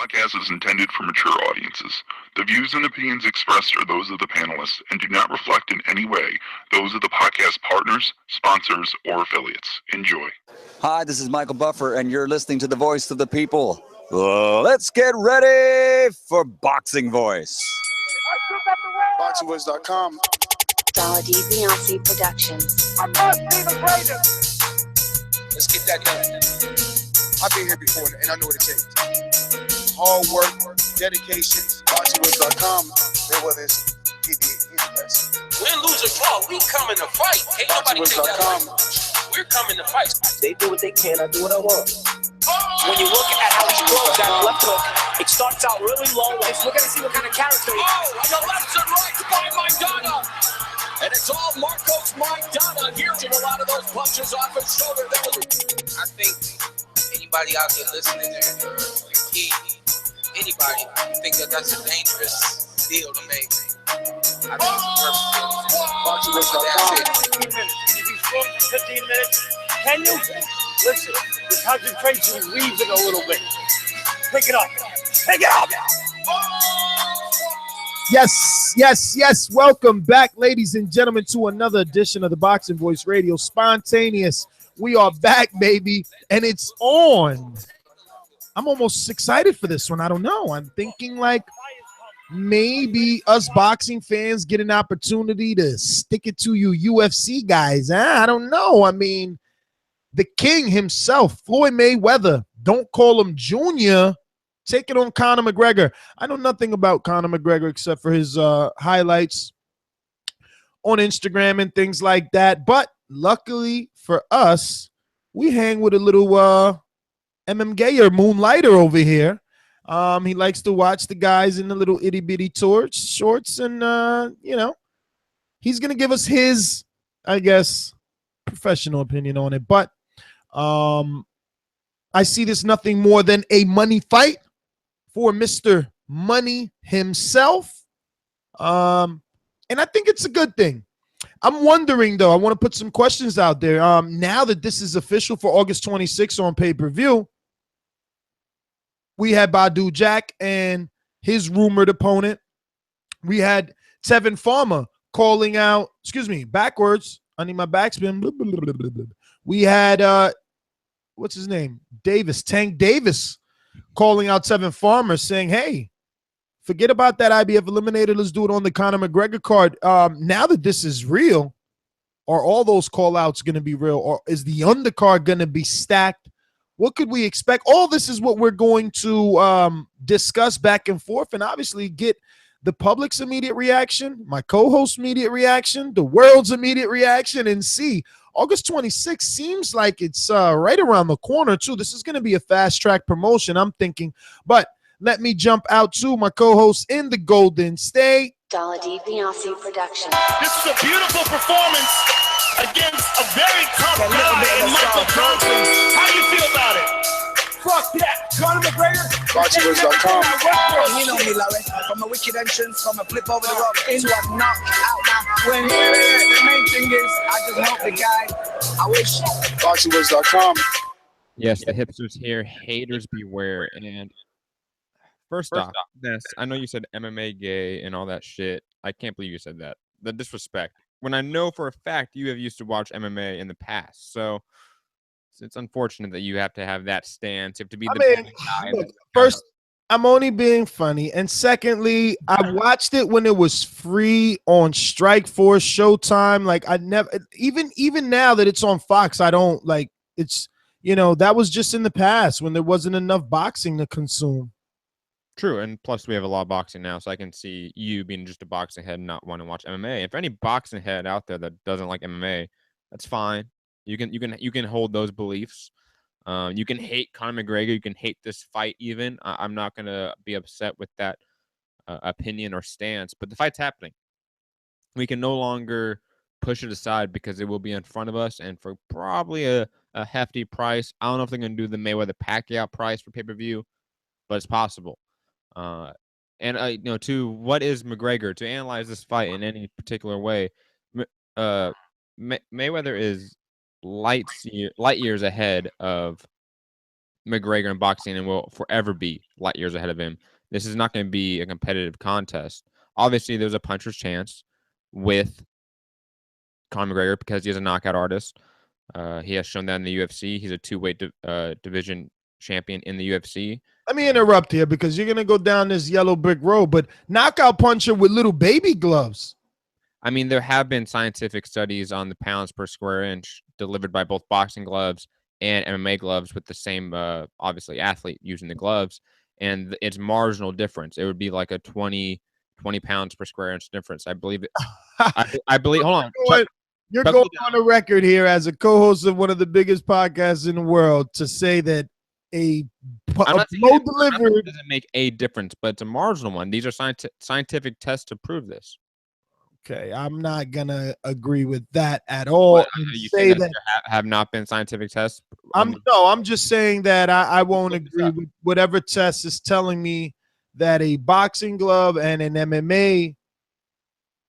podcast is intended for mature audiences. The views and opinions expressed are those of the panelists and do not reflect in any way those of the podcast partners, sponsors, or affiliates. Enjoy. Hi, this is Michael Buffer, and you're listening to the voice of the people. Let's get ready for Boxing Voice. BoxingVoice.com. Dollar D Beyonce Productions. I must be the greatest. Let's get that done. I've been here before, and I know what it takes. Hard work, dedication. BoxingVoice.com. Mayweather's PPV, he's the best. Win, lose, or draw, we coming to fight. Can't nobody take that away. We're coming to fight. They do what they can, I do what I want. When you look at how he throws that left hook, it starts out really low. We're going to see what kind of character he has. Oh, and the left and right by Maidana. And it's all Marcos Maidana here. And a lot of those punches off his shoulder. I think anybody out there listening or a kid, anybody, think that that's a dangerous deal to make. I think it's a perfect deal. BoxingVoice.com. 15 minutes. Can you be strong for 15 minutes? Can you? Listen, the concentration is leaving a little bit. Pick it up. Pick it up. Yes. Welcome back, ladies and gentlemen, to another edition of the Boxing Voice Radio. Spontaneous. We are back, baby, and it's on. I'm almost excited for this one. I don't know. I'm thinking like maybe us boxing fans get an opportunity to stick it to you UFC guys. I don't know. I mean, the king himself, Floyd Mayweather, don't call him Junior. Take it on Conor McGregor. I know nothing about Conor McGregor except for his highlights on Instagram and things like that. But luckily for us, we hang with a little MMGayer, Moonlighter over here. He likes to watch the guys in the little itty-bitty shorts. And, he's going to give us his, I guess, professional opinion on it. But I see this nothing more than a money fight for Mr. Money himself. And I think it's a good thing. I'm wondering, though, I want to put some questions out there. Now that this is official for August 26th on pay-per-view, we had Badu Jack and his rumored opponent. We had Tevin Farmer calling out, backwards. I need my backspin. Blah, blah, blah, blah, blah. We had, what's his name? Tank Davis calling out Tevin Farmer saying, hey, forget about that IBF eliminator. Let's do it on the Conor McGregor card. Now that this is real, are all those call outs going to be real? Or is the undercard going to be stacked? What could we expect? All this is what we're going to discuss back and forth and obviously get the public's immediate reaction, my co-host's immediate reaction, the world's immediate reaction, and see. August 26th seems like it's right around the corner, too. This is going to be a fast-track promotion, I'm thinking. But let me jump out to my co-host in the Golden State. Dollar D Beyonce Productions. This is a beautiful performance against a very tough guy in Michael Johnson. How do you feel about it? Fuck that. Conor McGregor. BoxingVoice.com. You know me, Larry. From a wicked entrance, from a flip over the rock into a knockout. Now, when the main thing is, I just help the guy. I wish. BoxingVoice.com. Yes, the hipsters here. Haters beware. And first off, Ness, I know you said MMA gay and all that shit. I can't believe you said that. The disrespect. When I know for a fact you have used to watch MMA in the past. So it's unfortunate that you have to have that stance. You have to be guy. Look, first, I'm only being funny. And secondly, I watched it when it was free on Strikeforce, Showtime. Like I never, even now that it's on Fox, I don't like it's, that was just in the past when there wasn't enough boxing to consume. True, and plus we have a lot of boxing now, so I can see you being just a boxing head and not wanting to watch MMA. If any boxing head out there that doesn't like MMA, that's fine. You can hold those beliefs. You can hate Conor McGregor. You can hate this fight even. I'm not going to be upset with that opinion or stance. But the fight's happening. We can no longer push it aside because it will be in front of us and for probably a hefty price. I don't know if they're going to do the Mayweather-Pacquiao price for pay-per-view, but it's possible. To what is McGregor? To analyze this fight in any particular way, Mayweather is light years ahead of McGregor in boxing and will forever be light years ahead of him. This is not going to be a competitive contest. Obviously, there's a puncher's chance with Conor McGregor because he is a knockout artist. He has shown that in the UFC. He's a two-weight division champion in the UFC. Let me interrupt here because you're going to go down this yellow brick road, but knockout puncher with little baby gloves. I mean, there have been scientific studies on the pounds per square inch delivered by both boxing gloves and MMA gloves with the same, obviously, athlete using the gloves. And it's marginal difference. It would be like a 20 pounds per square inch difference. I believe it. I believe, hold on. You're going on the record here as a co-host of one of the biggest podcasts in the world to say that a blow delivered doesn't make a difference, but it's a marginal one. These are scientific tests to prove this. Okay, I'm not gonna agree with that at all. What, you say that there have not been scientific tests? I'm just saying that I won't agree with whatever test is telling me that a boxing glove and an MMA,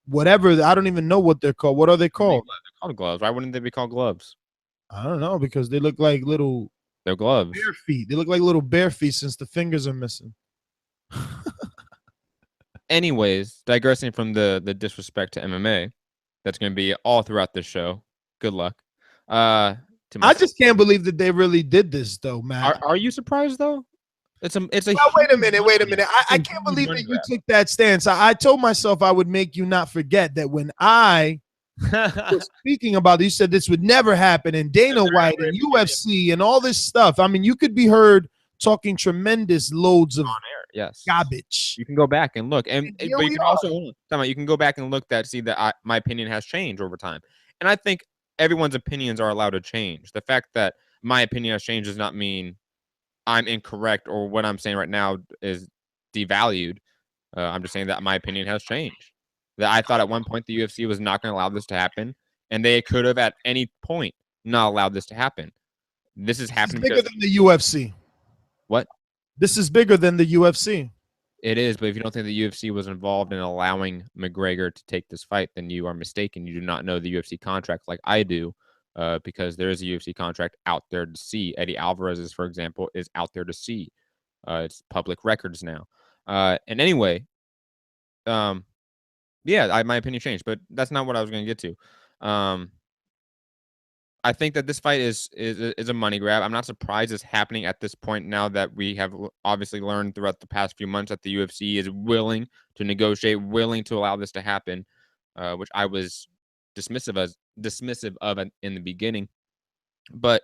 whatever, I don't even know what they're called. What are they called? They're called gloves. Why wouldn't they be called gloves? I don't know, because they look like little. They're gloves. Bare feet. They look like little bare feet since the fingers are missing. Anyways, digressing from the disrespect to MMA, that's going to be all throughout this show. Good luck. I just can't believe that they really did this, though, Matt. Are you surprised though? It's a. Well, wait a minute. I can't believe that you took that stance. I told myself I would make you not forget that when I was speaking about it, you said this would never happen, and Dana White and UFC and all this stuff. I mean, you could be heard talking tremendous loads of garbage. You can go back and look, but you can also you can go back and look see that my opinion has changed over time, and I think everyone's opinions are allowed to change. The fact that my opinion has changed does not mean I'm incorrect or what I'm saying right now is devalued. I'm just saying that my opinion has changed. That I thought at one point the UFC was not going to allow this to happen, and they could have at any point not allowed this to happen. This is happening bigger than the UFC. What? This is bigger than the UFC. It is, but if you don't think the UFC was involved in allowing McGregor to take this fight, then you are mistaken. You do not know the UFC contract like I do, because there is a UFC contract out there to see. Eddie Alvarez's, for example, is out there to see. It's public records now. And anyway, my opinion changed, but that's not what I was going to get to. I think that this fight is a money grab. I'm not surprised it's happening at this point now that we have obviously learned throughout the past few months that the UFC is willing to negotiate, willing to allow this to happen, which I was dismissive of in the beginning. But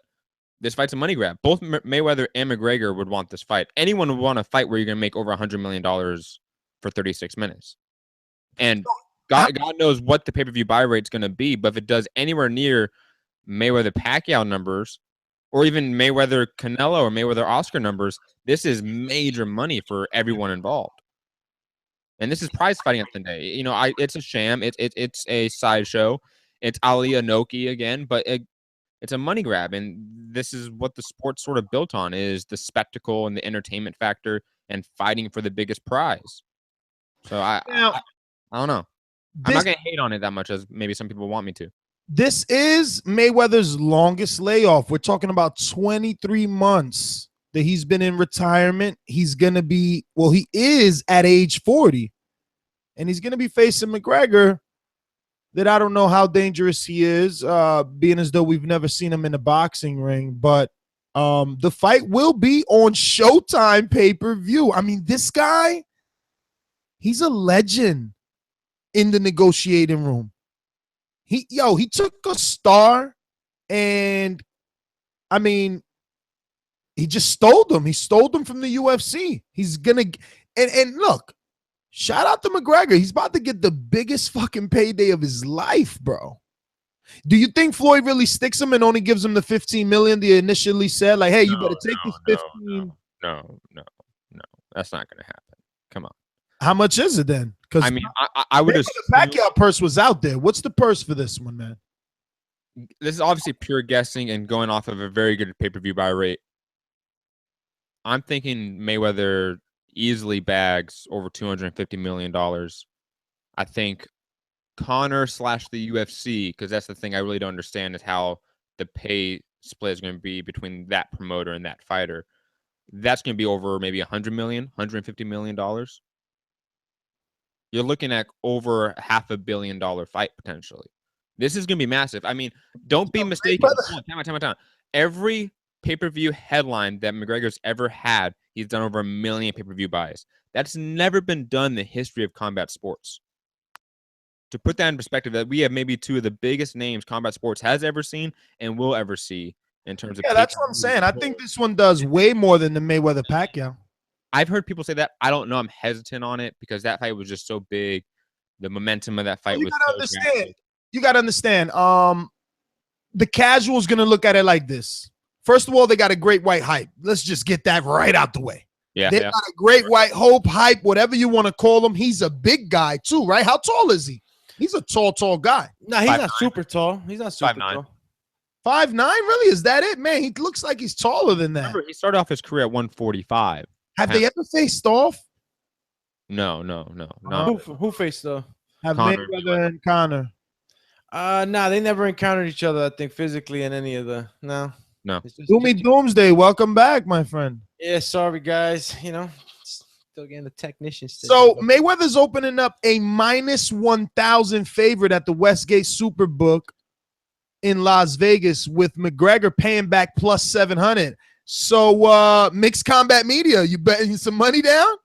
this fight's a money grab. Both Mayweather and McGregor would want this fight. Anyone would want a fight where you're going to make over $100 million for 36 minutes. And God knows what the pay-per-view buy rate's going to be, but if it does anywhere near Mayweather Pacquiao numbers, or even Mayweather Canelo or Mayweather Oscar numbers, this is major money for everyone involved. And this is prize fighting at the end of the day. You know, it's a sham. It's a sideshow. It's Ali Inoki again, but it's a money grab, and this is what the sport's sort of built on: is the spectacle and the entertainment factor, and fighting for the biggest prize. So I don't know. I'm not gonna hate on it that much as maybe some people want me to. This is Mayweather's longest layoff. We're talking about 23 months that he's been in retirement. He's going to be, well, he is at age 40, and he's going to be facing McGregor that I don't know how dangerous he is, being as though we've never seen him in a boxing ring. But the fight will be on Showtime pay-per-view. I mean, this guy, he's a legend in the negotiating room. He took a star, and I mean, he just stole them. He stole them from the UFC. He's gonna and look, shout out to McGregor. He's about to get the biggest fucking payday of his life, bro. Do you think Floyd really sticks him and only gives him the 15 million they initially said? Like, hey, you better take this 15. No, that's not gonna happen. Come on. How much is it then? Because I mean, I would assume the Pacquiao purse was out there. What's the purse for this one, man? This is obviously pure guessing and going off of a very good pay-per-view buy rate. I'm thinking Mayweather easily bags over $250 million. I think Conor / the UFC, because that's the thing I really don't understand, is how the pay split is going to be between that promoter and that fighter. that's going to be over maybe $100 million, $150 million. You're looking at over $500 million fight potentially. This is going to be massive. I mean, don't be mistaken. Time out. Every pay-per-view headline that McGregor's ever had, he's done over 1 million pay-per-view buys. That's never been done in the history of combat sports. To put that in perspective, that we have maybe two of the biggest names combat sports has ever seen and will ever see in terms of. Yeah, that's what I'm saying. I think this one does way more than the Mayweather Pacquiao. I've heard people say that. I don't know. I'm hesitant on it because that fight was just so big. The momentum of that fight was so understand. You got to understand. The casual is going to look at it like this. First of all, they got a great white hype. Let's just get that right out the way. Yeah, they got a great white hope hype, whatever you want to call him. He's a big guy too, right? How tall is he? He's a tall guy. No, he's not super tall. He's not super tall. 5'9", really? Is that it, man? He looks like he's taller than that. Remember, he started off his career at 145. Have they ever faced off? No. Who faced off? Have Mayweather and Conor? Nah, they never encountered each other. I think physically in any of the no. Doomsday, welcome back, my friend. Yeah, sorry guys. You know, still getting the technician. So Mayweather's opening up a -1,000 favorite at the Westgate Superbook in Las Vegas, with McGregor paying back +700. So Mixed Combat Media, you betting some money down?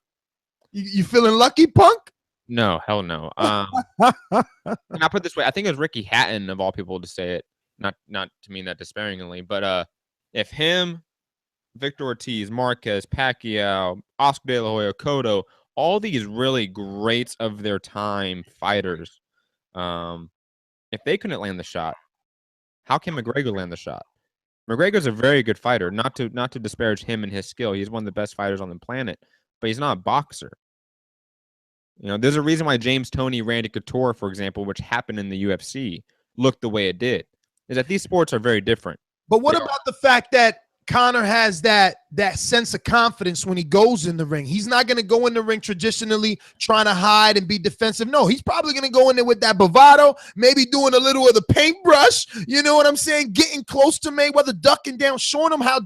You feeling lucky, Punk? No, hell no. And I'll put it this way: I think it was Ricky Hatton of all people to say it. Not to mean that disparagingly, but if him, Victor Ortiz, Marquez, Pacquiao, Oscar De La Hoya, Cotto, all these really greats of their time fighters, if they couldn't land the shot, how can McGregor land the shot? McGregor's a very good fighter. Not to disparage him and his skill. He's one of the best fighters on the planet, but he's not a boxer. You know, there's a reason why James Toney, Randy Couture, for example, which happened in the UFC, looked the way it did. Is that these sports are very different. But what about the fact that Conor has that sense of confidence when he goes in the ring? He's not going to go in the ring traditionally trying to hide and be defensive. No, he's probably going to go in there with that bravado, maybe doing a little of the paintbrush. You know what I'm saying? Getting close to Mayweather, ducking down, showing him how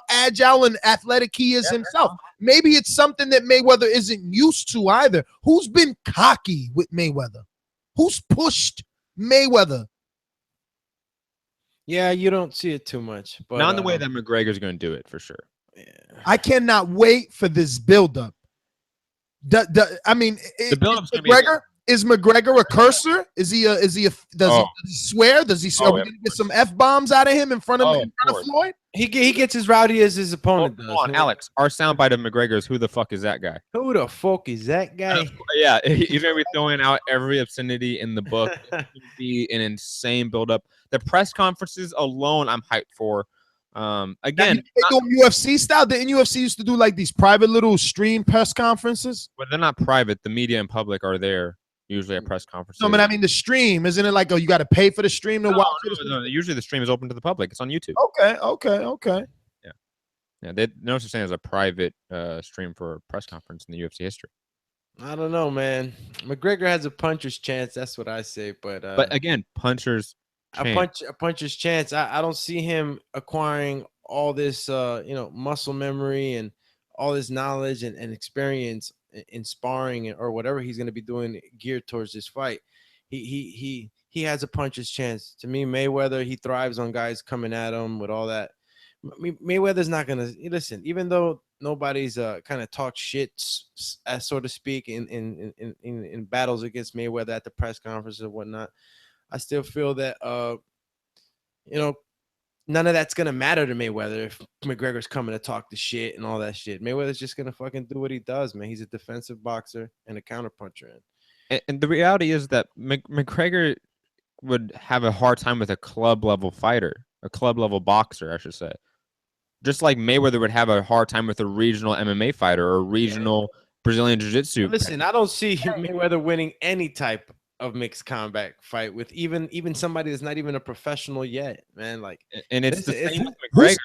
agile and athletic he is himself. Maybe it's something that Mayweather isn't used to either. Who's been cocky with Mayweather? Who's pushed Mayweather? Yeah, you don't see it too much, but not in the way that McGregor's going to do it for sure. Yeah. I cannot wait for this buildup. I mean, the buildup's McGregor. Is McGregor a cursor? Does he swear? Are we gonna get some F-bombs out of him in front of Floyd? He gets as rowdy as his opponent does. Come on, Alex. Our soundbite of McGregor is, who the fuck is that guy? Who the fuck is that guy? Yeah, he's gonna be throwing out every obscenity in the book. It's gonna be an insane buildup. The press conferences alone, I'm hyped for. Again, they go UFC style. Didn't UFC used to do like these private little stream press conferences? But they're not private. The media and public are there. Usually at press conferences. No, but I mean the stream, isn't it like, you got to pay for the stream to watch? No, usually the stream is open to the public. It's on YouTube. Okay. Yeah. There's no such thing as a private stream for a press conference in the UFC history. I don't know, man. McGregor has a puncher's chance. That's what I say. But again, puncher's chance. A puncher's chance. I don't see him acquiring all this, muscle memory and all this knowledge and experience in sparring or whatever he's going to be doing geared towards this fight. He has a puncher's chance. To me, Mayweather, he thrives on guys coming at him with all that. Mayweather's not going to listen, even though nobody's kind of talk shit, as so to speak, in battles against Mayweather at the press conference and whatnot. I still feel that none of that's going to matter to Mayweather if McGregor's coming to talk the shit and all that shit. Mayweather's just going to fucking do what he does, man. He's a defensive boxer and a counterpuncher. And the reality is that McGregor would have a hard time with a club-level fighter, a club-level boxer, I should say. Just like Mayweather would have a hard time with a regional MMA fighter or a regional Brazilian Jiu-Jitsu. Listen, I don't see Mayweather winning any type of mixed combat fight with even somebody that's not even a professional yet, man. Like, and it's the same with McGregor.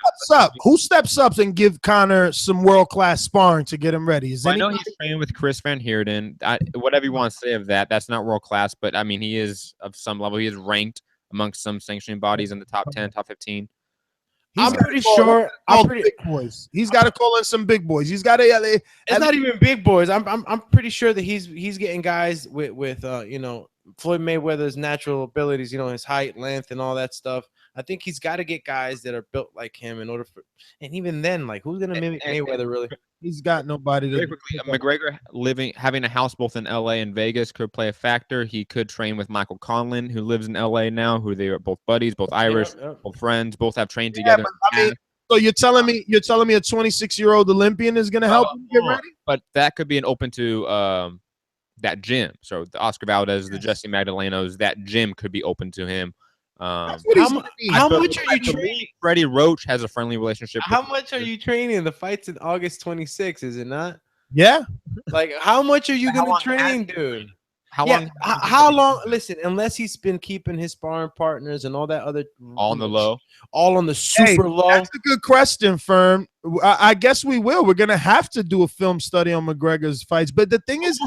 Who steps up and give Conor some world-class sparring to get him ready? I know he's training with Chris Van Heerden. Whatever you want to say of that, that's not world-class, but I mean, he is of some level. He is ranked amongst some sanctioning bodies in the top 10, top 15. I'm pretty sure. Big boys. He's got to call in some big boys. He's got to. It's not even big boys. I'm pretty sure that he's getting guys with you know, Floyd Mayweather's natural abilities. You know, his height, length, and all that stuff. I think he's got to get guys that are built like him in order for. And even then, like, who's gonna mimic Mayweather really? He's got nobody to. McGregor having a house both in LA and Vegas could play a factor. He could train with Michael Conlon, who lives in LA now, who they are both buddies, both Irish, both friends, both have trained together. So you're telling me a 26-year-old Olympian is gonna help him get ready? But that could be an open to that gym. So the Oscar Valdez, the Jesse Magdalenos, that gym could be open to him. How much are you training? Freddie Roach has a friendly relationship. How much are you training? The fight's in August 26th, is it not? Yeah. Like, how much are you gonna train, dude? How long? How long? Listen, unless he's been keeping his sparring partners and all that other all on the low, all on the super low. That's a good question, Firm. I guess we will. We're gonna have to do a film study on McGregor's fights, but the thing is.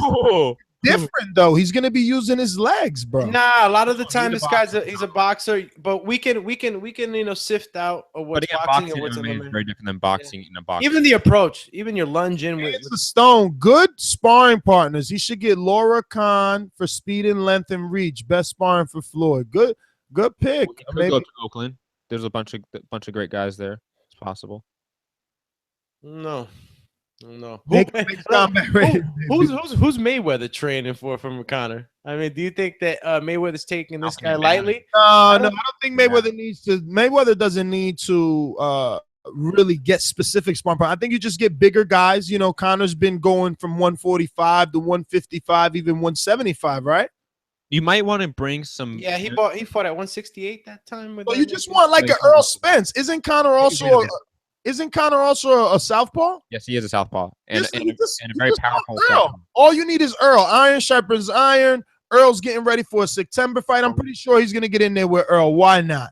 Different though. He's gonna be using his legs, bro. Nah, a lot of the time this guy's he's a boxer, but we can you know, sift out what's boxing and what's MMA. Is very different than boxing in a boxing. Even the approach, even your lunge in with the Stone. Good sparring partners. He should get Laura Khan for speed and length and reach. Best sparring for Floyd. Good pick. Maybe go to Oakland. There's a bunch of great guys there. It's possible. No. Who's Mayweather training for from Conor? I mean, do you think that Mayweather's taking this guy lightly? No, I don't think Mayweather needs to. Mayweather doesn't need to really get specific sparring partners. I think you just get bigger guys. You know, Conor's been going from 145 to 155, even 175, right? You might want to bring some. Yeah, he fought at 168 that time. Well, you just want like an Earl Spence. Isn't Conor also a southpaw? Yes, he is a southpaw and a very powerful. All you need is Earl. Iron sharpens iron. Earl's getting ready for a September fight. I'm pretty sure he's gonna get in there with Earl. Why not?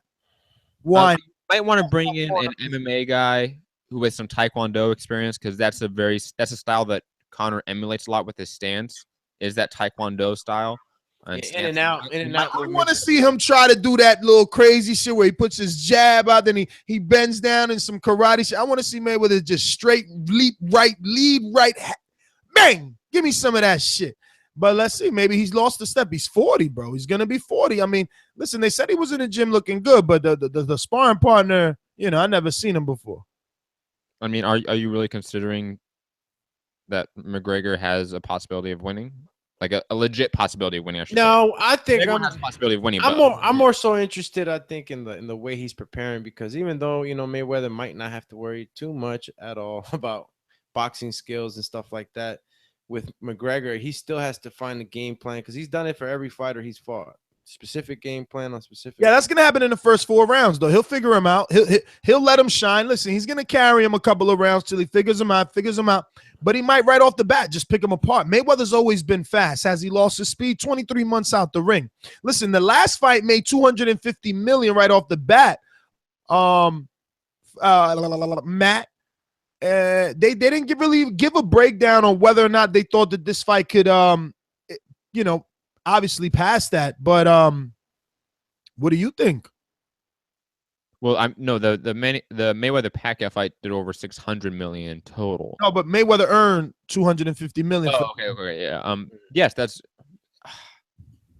Why? You might want to bring in an MMA guy who has some Taekwondo experience, because that's a style that Conor emulates a lot with his stance. Is that Taekwondo style? In and out. I want to see him try to do that little crazy shit where he puts his jab out, then he bends down in some karate shit. I want to see Mayweather just straight lead right, bang. Give me some of that shit. But let's see. Maybe he's lost a step. He's 40, bro. He's gonna be 40. I mean, listen. They said he was in the gym looking good, but the sparring partner, you know, I never seen him before. I mean, are you really considering that McGregor has a possibility of winning? Like a legit possibility of winning. I think I'm has a possibility of winning. I'm more so interested, I think, in the way he's preparing, because even though, you know, Mayweather might not have to worry too much at all about boxing skills and stuff like that, with McGregor, he still has to find a game plan, because he's done it for every fighter he's fought. Specific game plan on specific. Yeah, that's gonna happen in the first 4 rounds, though. He'll figure him out. He'll let him shine. Listen, he's gonna carry him a couple of rounds till he figures him out. But he might right off the bat just pick him apart. Mayweather's always been fast. Has he lost his speed? 23 months out the ring. Listen, the last fight made $250 million right off the bat. Matt, they didn't really give a breakdown on whether or not they thought that this fight could, you know, obviously pass that. But what do you think? Well, the Mayweather Pacquiao fight did over $600 million total. No, but Mayweather earned $250 million. Oh, okay, yeah. Yes, that's.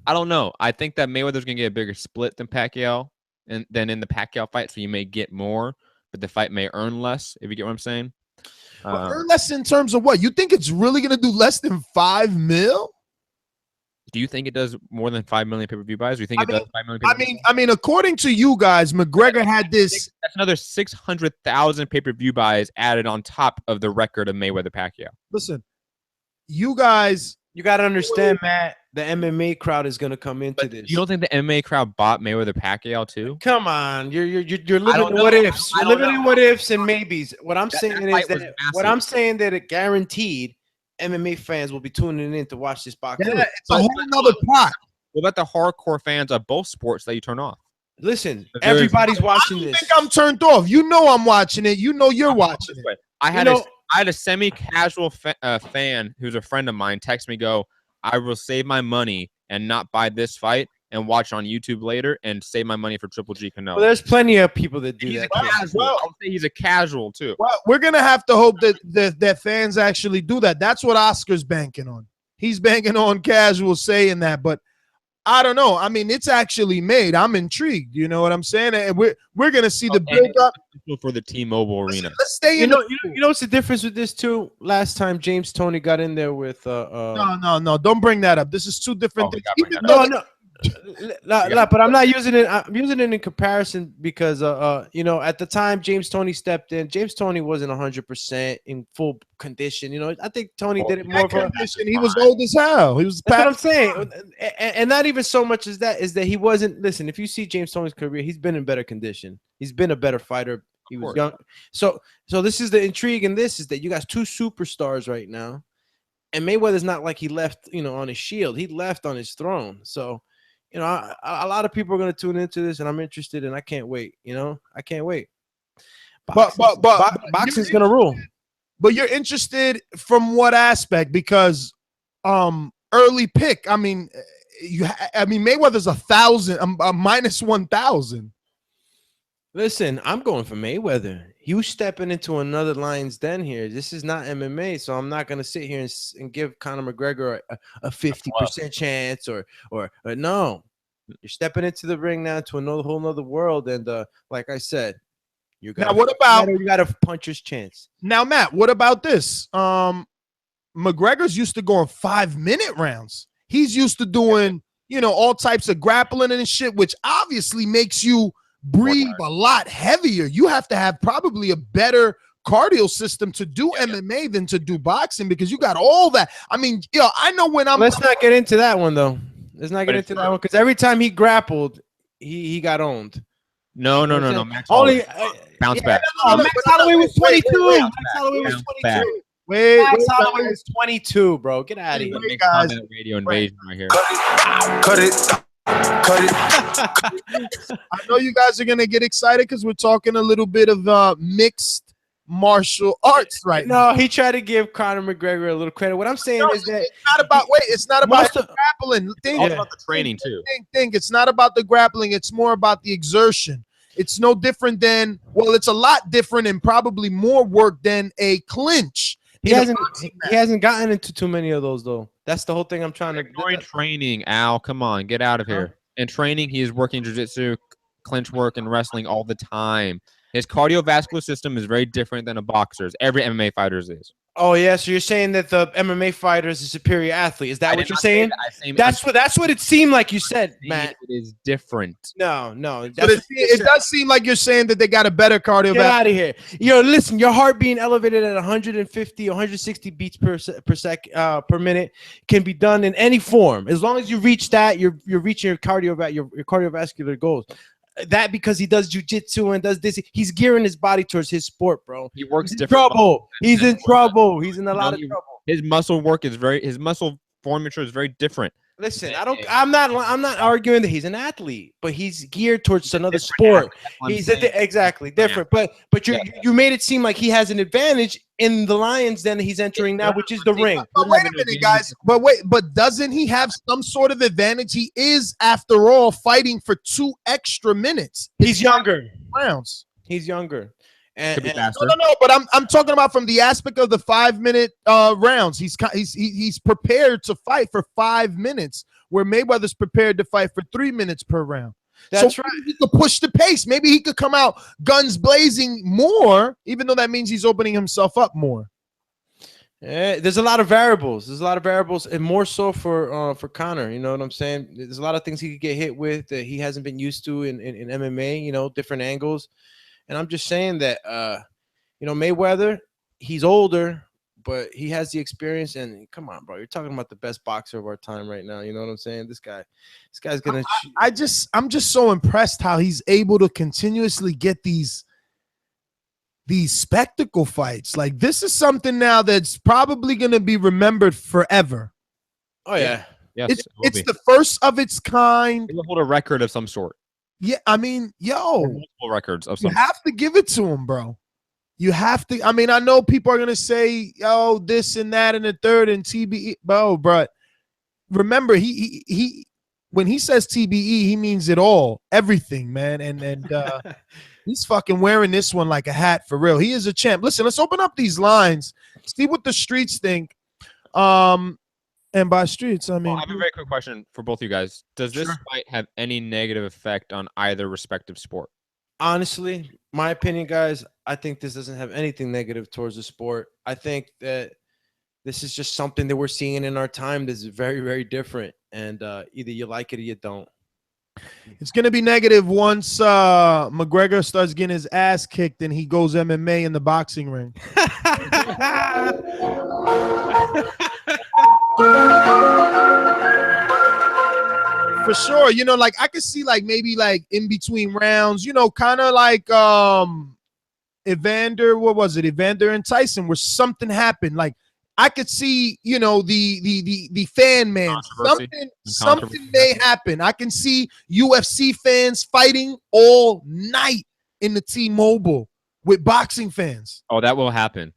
I don't know. I think that Mayweather's gonna get a bigger split than Pacquiao, and then in the Pacquiao fight, so you may get more, but the fight may earn less. If you get what I'm saying. Earn less in terms of what? You think it's really gonna do less than $5 million? Do you think it does more than 5 million pay-per-view buys? Do you think it does 5 million? I mean, according to you guys, McGregor had this. That's another 600,000 pay-per-view buys added on top of the record of Mayweather Pacquiao. Listen, you guys, you got to understand, Matt. The MMA crowd is going to come into this. You don't think the MMA crowd bought Mayweather Pacquiao too? Come on, you're living in what ifs. You're living in what ifs and maybes. What I'm saying is that it guaranteed MMA fans will be tuning in to watch this boxing. Yeah, it's a whole nother pot. What about the hardcore fans of both sports that you turn off? Listen, everybody's watching this. I think I'm turned off. You know I'm watching it. You know you're watching it. I had a semi-casual fan who's a friend of mine text me, go, I will save my money and not buy this fight and watch on YouTube later and save my money for Triple G Canelo. Well, there's plenty of people that do He's that. a casual. I would say he's a casual too. Well, we're gonna have to hope that fans actually do that. That's what Oscar's banking on. He's banking on casual saying that, but I don't know. I mean, it's actually made. I'm intrigued. You know what I'm saying? And we're gonna see the build up for the T-Mobile Arena. Let's stay You in. know what's the difference with this too? Last time James Toney got in there with No, don't bring that up. This is two different things. But I'm not using it. I'm using it in comparison because you know, at the time James Toney stepped in, James Toney wasn't 100% in full condition. You know, I think Toney did it more for condition. He was old as hell. He was. That's what I'm saying, and not even so much as that is that he wasn't. Listen, if you see James Toney's career, he's been in better condition. He's been a better fighter. He was young. So this is the intrigue in this is that you got two superstars right now, and Mayweather's not like he left, you know, on his shield. He left on his throne. So, you know, a lot of people are going to tune into this, and I'm interested, and I can't wait. You know, I can't wait. Boxing's going to rule. But you're interested from what aspect? Because early pick. I mean, Mayweather's 1,000, minus 1,000. Listen, I'm going for Mayweather. You stepping into another lion's den here. This is not MMA, so I'm not going to sit here and give Conor McGregor a 50% chance or no. You're stepping into the ring now to another whole nother world, and like I said, you got. Now, what about you got a puncher's chance? Now, Matt, what about this? McGregor's used to going 5-minute rounds. He's used to doing, you know, all types of grappling and shit, which obviously makes you breathe a lot heavier. You have to have probably a better cardio system to do MMA than to do boxing because you got all that. I mean, yo, I know when I'm. Let's not get into that one though. Let's not get into that one because every time he grappled, he got owned. No. Max Holloway bounce back. No, Max Holloway was 22. Max Holloway was 22. Max Holloway was 22, bro. Get out of here. Big comment radio invasion right here. Cut it. I know you guys are gonna get excited because we're talking a little bit of mixed martial arts right now. No, he tried to give Conor McGregor a little credit. What I'm saying is that it's not about grappling. It's about the training too. It's not about the grappling. It's more about the exertion. It's no different than it's a lot different and probably more work than a clinch. He hasn't gotten into too many of those though. That's the whole thing I'm trying to During training, Al, come on, get out of here. In training, he is working jiu-jitsu, clinch work, and wrestling all the time. His cardiovascular system is very different than a boxer's. Every MMA fighter's is. Oh yeah, so you're saying that the MMA fighter is a superior athlete? Is that what you're saying? That's what it seemed like you said, Matt. It is different. No. It does seem like you're saying that they got a better cardiovascular. Get out of here. Yo, listen, your heart being elevated at 150, 160 beats per minute can be done in any form. As long as you reach that, you're reaching your cardiovascular goals. That because he does jujitsu and does this, he's gearing his body towards his sport, bro. He works different. Trouble. He's in trouble. He's in a lot of trouble. His muscle formature is very different. Listen, I'm not arguing that he's an athlete, but he's geared towards another sport. He's exactly different. Yeah. But you made it seem like he has an advantage in the Lions den he's entering now, which is the ring. But wait a minute, guys. But doesn't he have some sort of advantage? He is, after all, fighting for 2 extra minutes. He's younger. Rounds. He's younger. No, but I'm talking about from the aspect of the 5-minute rounds. He's prepared to fight for 5 minutes, where Mayweather's prepared to fight for 3 minutes per round. That's right. He could push the pace. Maybe he could come out guns blazing more, even though that means he's opening himself up more. There's a lot of variables. And more so for Conor. You know what I'm saying? There's a lot of things he could get hit with that he hasn't been used to in MMA. You know, different angles. And I'm just saying that, Mayweather, he's older, but he has the experience. And come on, bro, you're talking about the best boxer of our time right now. You know what I'm saying? This guy's gonna. I'm just so impressed how he's able to continuously get these spectacle fights. Like, this is something now that's probably gonna be remembered forever. Oh yeah, yes, it's the first of its kind. He'll hold a record of some sort. Yeah, I mean, multiple records of some. You have to give it to him, bro. You have to. I mean, I know people are gonna say, "Oh, this and that and the third and TBE," bro. But remember, he when he says TBE, he means it all, everything, man. And he's fucking wearing this one like a hat for real. He is a champ. Listen, let's open up these lines, see what the streets think. And by streets, I mean, I have a very quick question for both of you guys. Does this fight have any negative effect on either respective sport? Honestly, my opinion, guys, I think this doesn't have anything negative towards the sport. I think that this is just something that we're seeing in our time that's very, very different. And either you like it or you don't. It's going to be negative once McGregor starts getting his ass kicked and he goes MMA in the boxing ring. For sure. You know, like I could see like maybe like in between rounds, you know, kind of like Evander, what was it? Evander and Tyson, where something happened. Like I could see, you know, the fan man, something may happen. I can see UFC fans fighting all night in the T-Mobile with boxing fans. Oh, that will happen.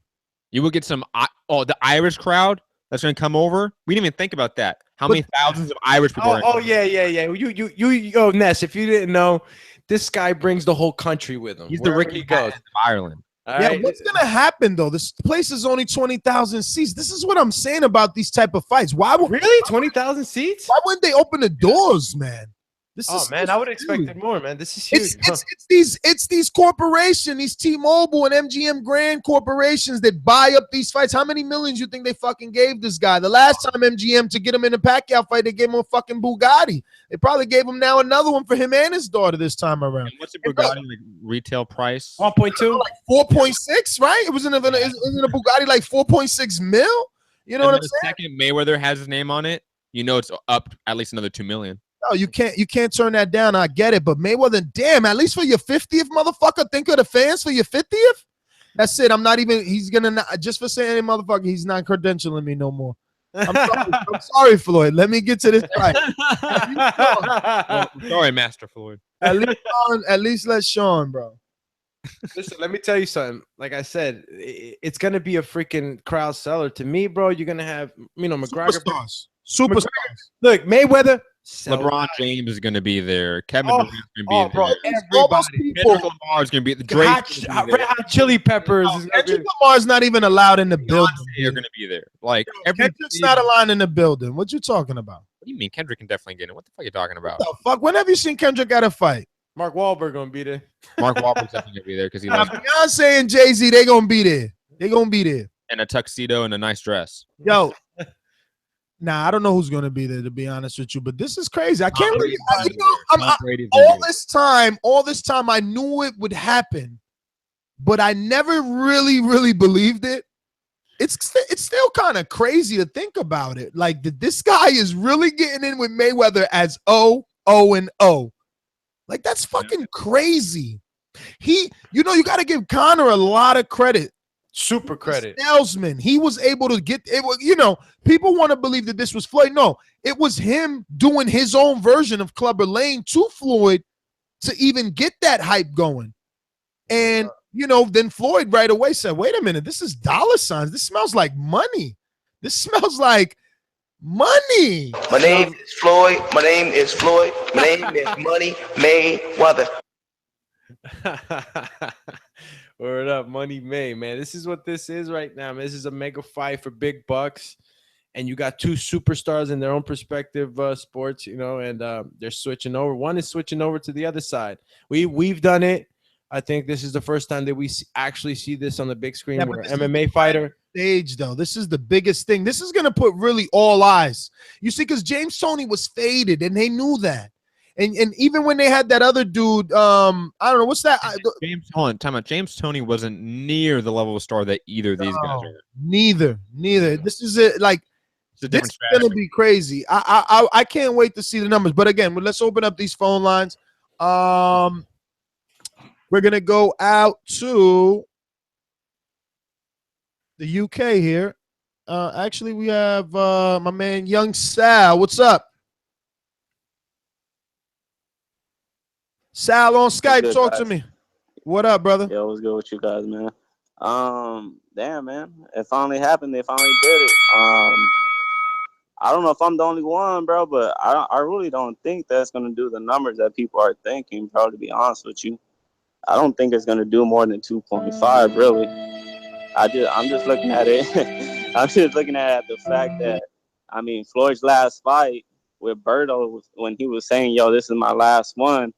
You will get some. The Irish crowd that's going to come over. We didn't even think about that. How many thousands of Irish people? Yeah. You, Ness. If you didn't know, this guy brings the whole country with him. He's the Ricky goes of Ireland. What's gonna happen though? This place is only 20,000 seats. This is what I'm saying about these type of fights. Why would 20,000 seats? Why wouldn't they open the doors, man? I would have expected more, man. This is huge. It's these corporations, these T-Mobile and MGM Grand corporations that buy up these fights. How many millions you think they fucking gave this guy? The last time MGM to get him in a Pacquiao fight, they gave him a fucking Bugatti. They probably gave him now another one for him and his daughter this time around. And what's a Bugatti like retail price? 1.2, like 4.6, right? It was in a Bugatti like 4.6 mil. You know what I'm saying? The second Mayweather has his name on it, you know it's up at least another 2 million. No, you can't turn that down. I get it, but Mayweather, damn, at least for your 50th, motherfucker, think of the fans for your 50th. That's it. I'm not even. He's gonna not, just for saying, motherfucker, he's not credentialing me no more. I'm sorry, Floyd. Let me get to this fight. Sorry, Master Floyd. At least let Sean, bro. Listen, let me tell you something. Like I said, it's gonna be a freaking crowd seller to me, bro. You're gonna have, McGregor, superstars. Look, Mayweather. LeBron James is going to be there. Kevin Durant's going to be there. Everybody. Kendrick Lamar is going to be the Drake. Red Hot Chili Peppers. Kendrick Lamar's not even allowed in the building. They're going to be there. Like Kendrick's not allowed in the building. What you talking about? What do you mean? Kendrick can definitely get in. What the fuck are you talking about? What the fuck? When have you seen Kendrick at a fight? Mark Wahlberg going to be there. Mark Wahlberg's definitely going to be there because he loves Beyonce and Jay-Z. They going to be there. They going to be there. And a tuxedo and a nice dress. Yo. Nah, I don't know who's gonna be there, to be honest with you, but this is crazy. I can't believe all this time I knew it would happen, but I never really believed it. It's still kind of crazy to think about it. Like this guy is really getting in with Mayweather as 0-0-0. Like that's fucking crazy. You got to give Conor a lot of credit. Super credit. Salesman. He was able to get it. People want to believe that this was Floyd. No, it was him doing his own version of Clubber Lane to Floyd to even get that hype going. And, then Floyd right away said, wait a minute, this is dollar signs. This smells like money. This smells like money. My name is Floyd. My name is Floyd. My name is Money Mayweather. Word up, Money May, man. This is what this is right now, man. This is a mega fight for big bucks. And you got two superstars in their own perspective sports, and they're switching over. One is switching over to the other side. We've done it. I think this is the first time that we actually see this on the big screen. Yeah, where an MMA fighter. Stage, though. This is the biggest thing. This is going to put really all eyes. You see, because James Toney was faded, and they knew that. And even when they had that other dude, I don't know, what's that? James Toney wasn't near the level of star that either of these guys are. Neither. This is it. Like, this is going to be crazy. I can't wait to see the numbers. But again, let's open up these phone lines. We're going to go out to the UK here. Actually, we have my man, Young Sal. What's up? Sal on Skype, good, talk guys. To me. What up, brother? Yo, what's good with you guys, man? Damn, man. It finally happened. They finally did it. I don't know if I'm the only one, bro, but I really don't think that's gonna do the numbers that people are thinking, bro. To be honest with you, I don't think it's gonna do more than 2.5, really. I'm just looking at it. I'm just looking at the fact that, I mean, Floyd's last fight with Berto, when he was saying, "Yo, this is my last one."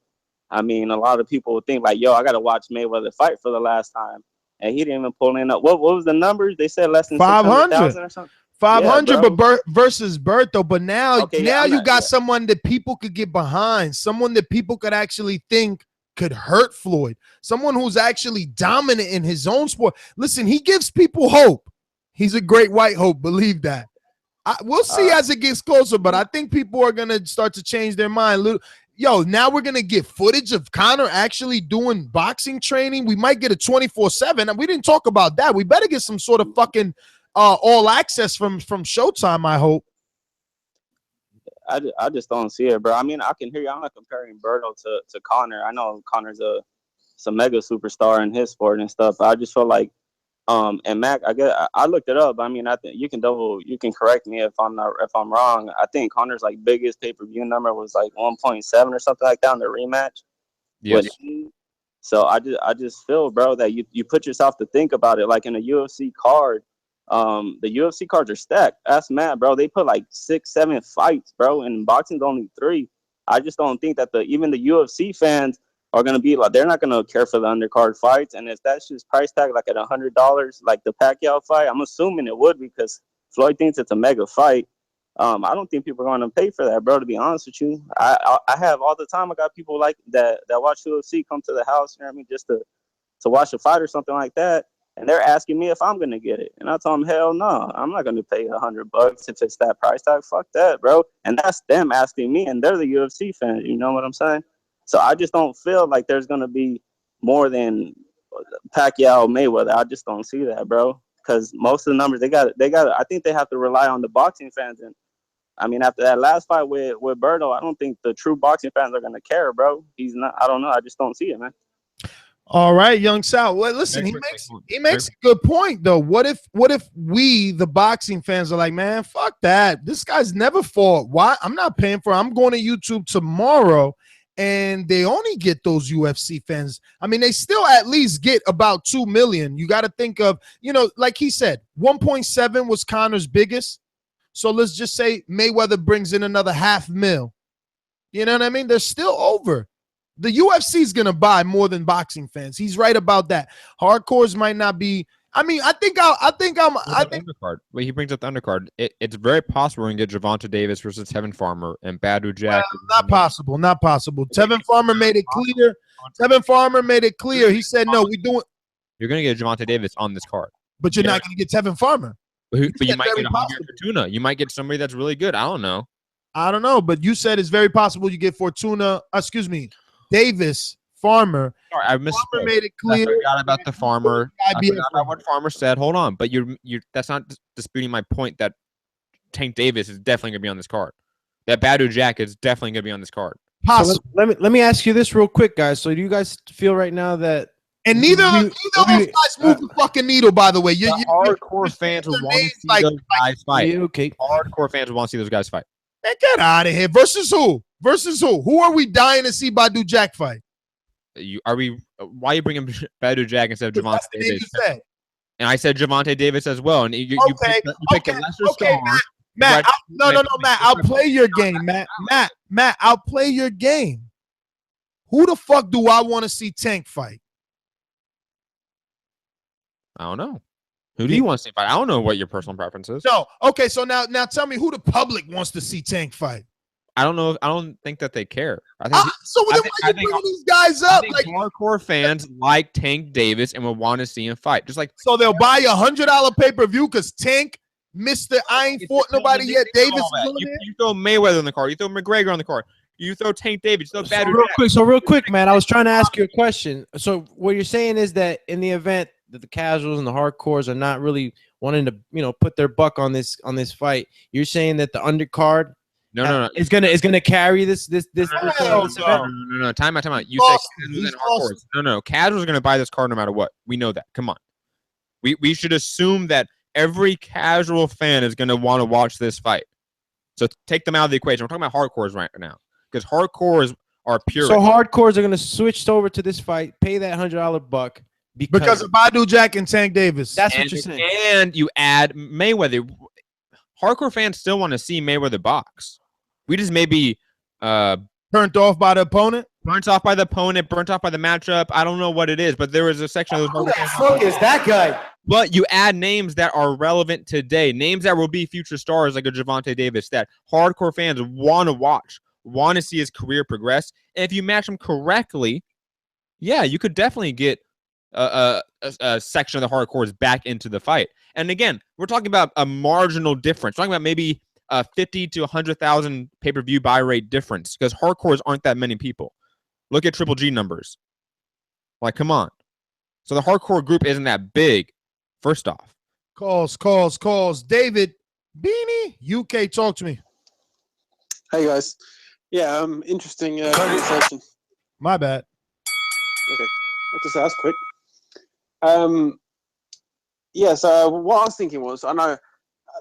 I mean, a lot of people would think like, "Yo, I gotta watch Mayweather fight for the last time," and he didn't even pull in up. What was the numbers? They said less than 600,000 or something. 500, yeah, but versus Berto. But now, Okay, now you not, got someone that people could get behind, someone that people could actually think could hurt Floyd, someone who's actually dominant in his own sport. Listen, he gives people hope. He's a great white hope. Believe that. We'll see as it gets closer, but I think people are going to start to change their mind. Yo, now we're going to get footage of Conor actually doing boxing training. We might get a 24/7. We didn't talk about that. We better get some sort of fucking all access from Showtime, I hope. I just don't see it, bro. I mean, I can hear you. I'm not comparing Berto to Conor. I know Conor's a mega superstar in his sport and stuff. But I just feel like, and Mac, I looked it up. I mean, I think you can correct me if I'm wrong. I think Conor's like biggest pay-per-view number was like 1.7 or something like that in the rematch. Yes. So I just feel, bro, that you put yourself to think about it. Like in a UFC card, the UFC cards are stacked. That's mad, bro. They put like 6-7 fights, bro, and boxing's only 3. I just don't think that even the UFC fans are gonna be like, they're not gonna care for the undercard fights. And if that's just price tag like at $100, like the Pacquiao fight, I'm assuming it would because Floyd thinks it's a mega fight. I don't think people are going to pay for that, bro. To be honest with you, I have all the time. I got people like that watch UFC come to the house, you know what I mean, just to watch a fight or something like that, and they're asking me if I'm going to get it, and I tell them, hell no, I'm not going to pay $100 if it's that price tag. Fuck that, bro. And that's them asking me, and they're the UFC fans. You know what I'm saying? So I just don't feel like there's going to be more than Pacquiao Mayweather. I just don't see that, bro. Because most of the numbers they got. I think they have to rely on the boxing fans. And I mean, after that last fight with Berto, I don't think the true boxing fans are gonna care, bro. He's not. I don't know. I just don't see it, man. All right, Young Sal. Well, listen, he makes a good point though. What if we, the boxing fans, are like, man, fuck that. This guy's never fought. Why? I'm not paying for it. I'm going to YouTube tomorrow. And they only get those UFC fans. I mean, they still at least get about 2 million. You got to think of, like he said, 1.7 was Conor's biggest. So let's just say Mayweather brings in another 500,000. You know what I mean? They're still over. The UFC is going to buy more than boxing fans. He's right about that. Hardcores might not be. I mean, I think undercard. Well, he brings up the undercard. It's very possible we can get Gervonta Davis versus Tevin Farmer and Badu Jack. Not possible. Tevin Farmer made it clear. He said, no, we doing. You're going to get Gervonta Davis on this card. But you're not going to get Tevin Farmer. But you might get a Javier Fortuna. You might get somebody that's really good. I don't know. But you said it's very possible you get Davis, Farmer. Sorry, I missed. Farmer made it clear. I forgot about the Farmer. I forgot about what Farmer said. Hold on, but you're that's not disputing my point that Tank Davis is definitely going to be on this card. That Badu Jack is definitely going to be on this card. So let me ask you this real quick, guys. So do you guys feel right now that? And neither of those guys move the fucking needle, by the way. Hardcore fans will want to see those guys fight. Okay. Hardcore fans will want to see those guys fight. Man, get out of here. Versus who? Who are we dying to see Badu Jack fight? Why are you bringing Badu Jack instead of Gervonta Davis? And I said Gervonta Davis as well. And you picked a lesser star. Matt, Matt, I'll play your game, Matt. Matt, I'll play your game. Who the fuck do I want to see Tank fight? I don't know. Who do you want to see fight? I don't know what your personal preference is. No. Okay, so now tell me who the public wants to see Tank fight. I don't know. I don't think that they care. So then why are you bringing these guys up? Like hardcore fans like Tank Davis and will want to see him fight. Just like so they'll buy a $100 pay-per-view because Tank, Mr. I ain't fought nobody yet. Davis is you throw Mayweather on the card. You throw McGregor on the card. You throw Tank Davis. You throw Badu Jack. Real quick, man. I was trying to ask you a question. So what you're saying is that in the event that the casuals and the hardcores are not really wanting to, put their buck on this fight, you're saying that the undercard is gonna carry this event? No. Time out. You say casuals and hardcores. No. Casuals are gonna buy this card no matter what. We know that. Come on. We should assume that every casual fan is gonna want to watch this fight. So take them out of the equation. We're talking about hardcores right now because hardcores are pure. So hardcores are going to switch over to this fight, pay that $100 buck because of Badu Jack and Tank Davis. That's what you're saying. And you add Mayweather. Hardcore fans still want to see Mayweather box. We just maybe turned off by the opponent. Burnt off by the opponent, burnt off by the matchup. I don't know what it is, but there was a section of those. Who the fuck is that guy? But you add names that are relevant today, names that will be future stars like a Gervonta Davis that hardcore fans want to watch, want to see his career progress. And if you match him correctly, yeah, you could definitely get a section of the hardcores back into the fight. And again, we're talking about a marginal difference. We're talking about maybe 50 to 100,000 pay-per-view buy rate difference because hardcores aren't that many people. Look at Triple G numbers. Like, come on. So the hardcore group isn't that big, first off. Calls. David, Beanie, UK, talk to me. Hey, guys. Yeah, interesting conversation. My bad. Okay. I'll just ask quick. Yeah, so what I was thinking was, I know,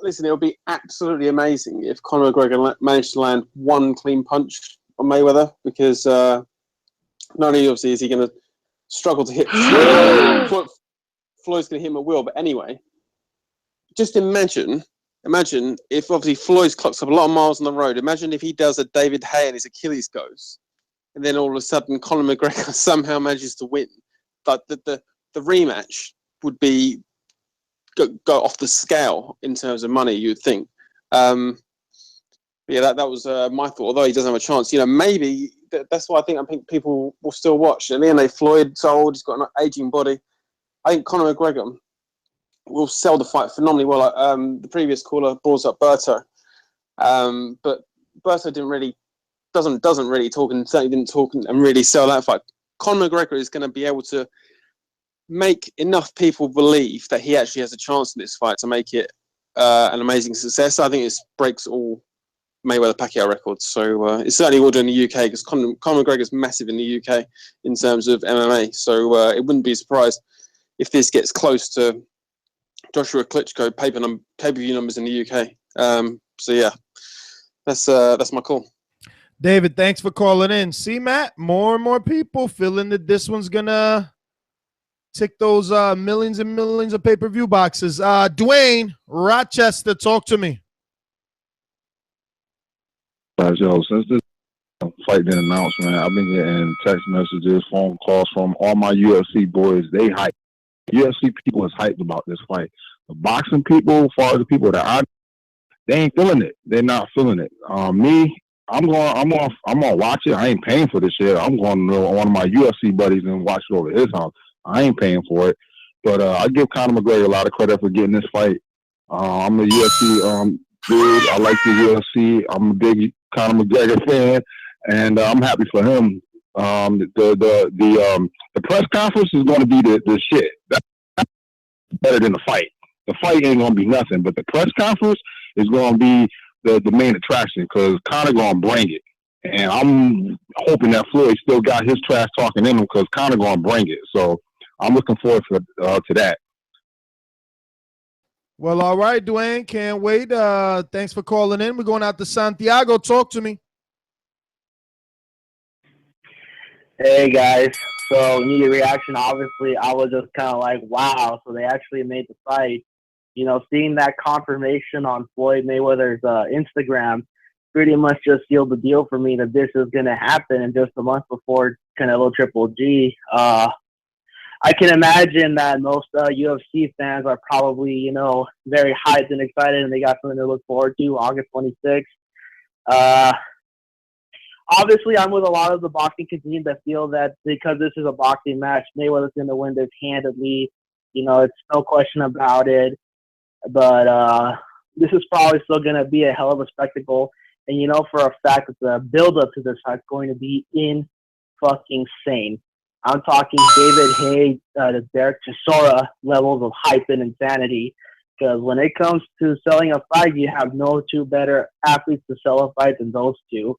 listen, it would be absolutely amazing if Conor McGregor managed to land one clean punch on Mayweather because not only obviously is he going to struggle to hit Floyd's going to hit him at will, but anyway, just imagine if obviously Floyd's clocks up a lot of miles on the road. Imagine if he does a David Hay and his Achilles goes, and then all of a sudden Conor McGregor somehow manages to win. But the rematch would be go off the scale in terms of money, you'd think. Yeah, that was my thought. Although he doesn't have a chance, maybe that's why I think people will still watch. And then Floyd's old, he's got an aging body. I think Conor McGregor will sell the fight phenomenally well. The previous caller brought up Berto, but Berto doesn't really talk and certainly didn't talk and really sell that fight. Conor McGregor is going to be able to make enough people believe that he actually has a chance in this fight to make it an amazing success. I think it breaks all Mayweather-Pacquiao records. So it certainly will do in the UK because Conor McGregor is massive in the UK in terms of MMA. So it wouldn't be a surprise if this gets close to Joshua Klitschko pay-per-view numbers in the UK. So yeah, that's my call. David, thanks for calling in. See, Matt, more and more people feeling that this one's gonna tick those millions and millions of pay-per-view boxes. Dwayne, Rochester, talk to me. Yo, since this fight been announced, man, I've been getting text messages, phone calls from all my UFC boys. They hype. UFC people is hyped about this fight. The boxing people, as far as the people that they ain't feeling it. They're not feeling it. Me, I'm gonna watch it. I ain't paying for this shit. I'm going to one of my UFC buddies and watch it over his house. I ain't paying for it. But I give Conor McGregor a lot of credit for getting this fight. I'm a UFC dude. I like the UFC. I'm a big Conor McGregor fan, and I'm happy for him. The press conference is going to be the shit. That's better than the fight. The fight ain't going to be nothing, but the press conference is going to be the main attraction because Conor going to bring it. And I'm hoping that Floyd still got his trash talking in him because Conor going to bring it. So I'm looking forward to that. Well, all right, Dwayne, can't wait. Thanks for calling in. We're going out to Santiago. Talk to me. Hey, guys. So, immediate reaction, obviously, I was just kind of like, wow, so they actually made the fight. Seeing that confirmation on Floyd Mayweather's Instagram pretty much just sealed the deal for me that this is going to happen. And just a month before Canelo Triple G, I can imagine that most UFC fans are probably, very hyped and excited, and they got something to look forward to August 26th. Obviously, I'm with a lot of the boxing community that feel that because this is a boxing match, Mayweather's going to win this handedly. It's no question about it. But this is probably still going to be a hell of a spectacle. And for a fact that the build-up to this fight is going to be in-fucking-sane. I'm talking David Hay to Derek Chisora levels of hype and insanity. Because when it comes to selling a fight, you have no two better athletes to sell a fight than those two.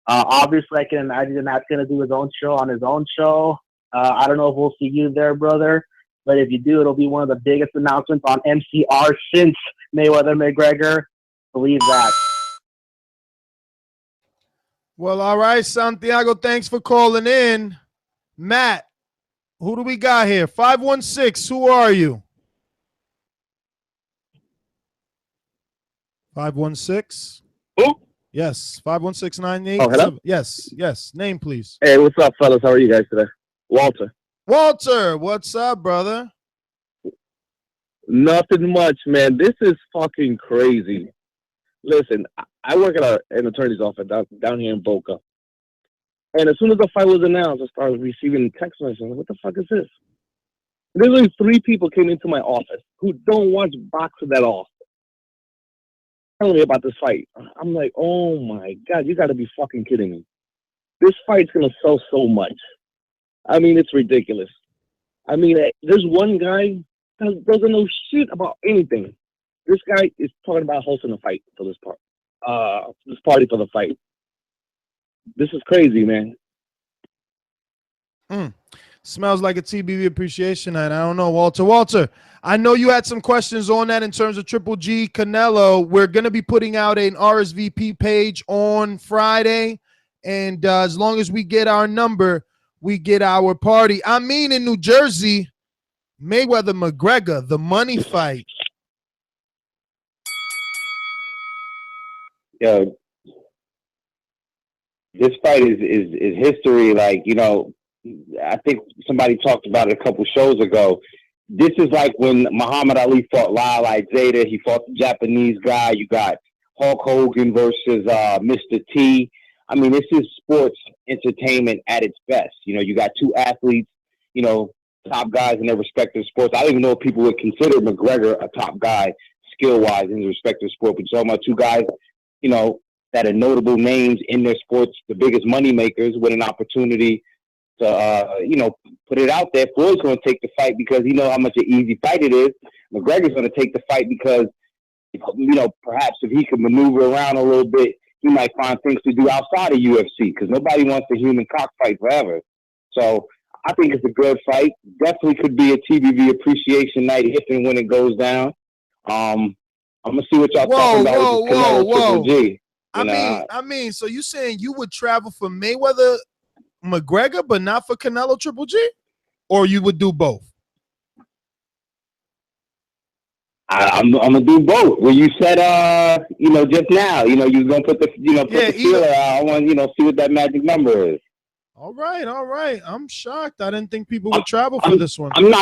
Obviously, I can imagine that Matt's going to do his own show on his own show. I don't know if we'll see you there, brother. But if you do, it'll be one of the biggest announcements on MCR since Mayweather McGregor. Believe that. Well, all right, Santiago, thanks for calling in. Matt, who do we got here? 516, who are you? 516? Who? Yes, 516-98. Oh, hello? Yes. Name, please. Hey, what's up, fellas? How are you guys today? Walter. Walter, what's up, brother? Nothing much, man. This is fucking crazy. Listen, I work at an attorney's office down here in Boca. And as soon as the fight was announced, I started receiving text messages. What the fuck is this? Literally 3 people came into my office who don't watch boxing at all. Telling me about this fight. I'm like, oh my God, you gotta be fucking kidding me. This fight's gonna sell so much. I mean, it's ridiculous. I mean, there's one guy that doesn't know shit about anything. This guy is talking about hosting a fight for this party for the fight. This is crazy, man. Smells like a TBV appreciation night. I don't know, Walter. Walter, I know you had some questions on that in terms of Triple G Canelo. We're going to be putting out an RSVP page on Friday. And as long as we get our number, we get our party. I mean, in New Jersey, Mayweather McGregor, the money fight. Yo, this fight is history. Like, you know, I think somebody talked about it a couple shows ago. This is like when Muhammad Ali fought Lyle Zayda. He fought the Japanese guy. You got Hulk Hogan versus Mr. T. I mean, this is sports entertainment at its best. You know, you got 2 athletes, you know, top guys in their respective sports. I don't even know if people would consider McGregor a top guy skill-wise in his respective sport. But you're talking about 2 guys, you know, that are notable names in their sports, the biggest money makers, with an opportunity to, you know, put it out there. Floyd's going to take the fight because he knows how much an easy fight it is. McGregor's going to take the fight because, you know, perhaps if he can maneuver around a little bit, he might find things to do outside of UFC because nobody wants a human cockfight forever. So I think it's a good fight. Definitely could be a TBV appreciation night if and when it goes down. I'm gonna see what y'all talking about with Canelo Triple G. I mean, so you saying you would travel for Mayweather McGregor, but not for Canelo Triple G, or you would do both? I'm gonna do both. When you said, you know, just now, you know, you was gonna put the, you know, put the feeler out. I want, you know, see what that magic number is. All right. I'm shocked. I didn't think people would travel for this one. Listen,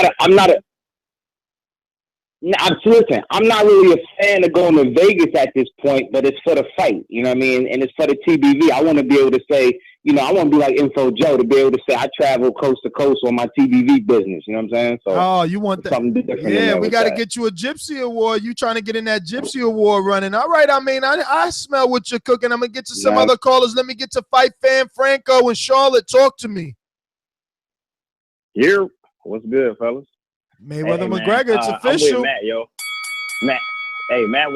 I'm not really a fan of going to Vegas at this point, but it's for the fight, you know what I mean? And it's for the TBV. I want to be able to say, you know, I want to be like Info Joe to be able to say I travel coast to coast on my TBV business. You know what I'm saying? So you want that? Something different. Yeah, we got to get you a Gypsy Award. You trying to get in that Gypsy Award running? All right. I mean, I smell what you're cooking. I'm gonna get to some other callers. Let me get to Fight Fan Franco and Charlotte. Talk to me. Here, what's good, fellas? Mayweather McGregor, it's official. I'm with Matt, yo. Matt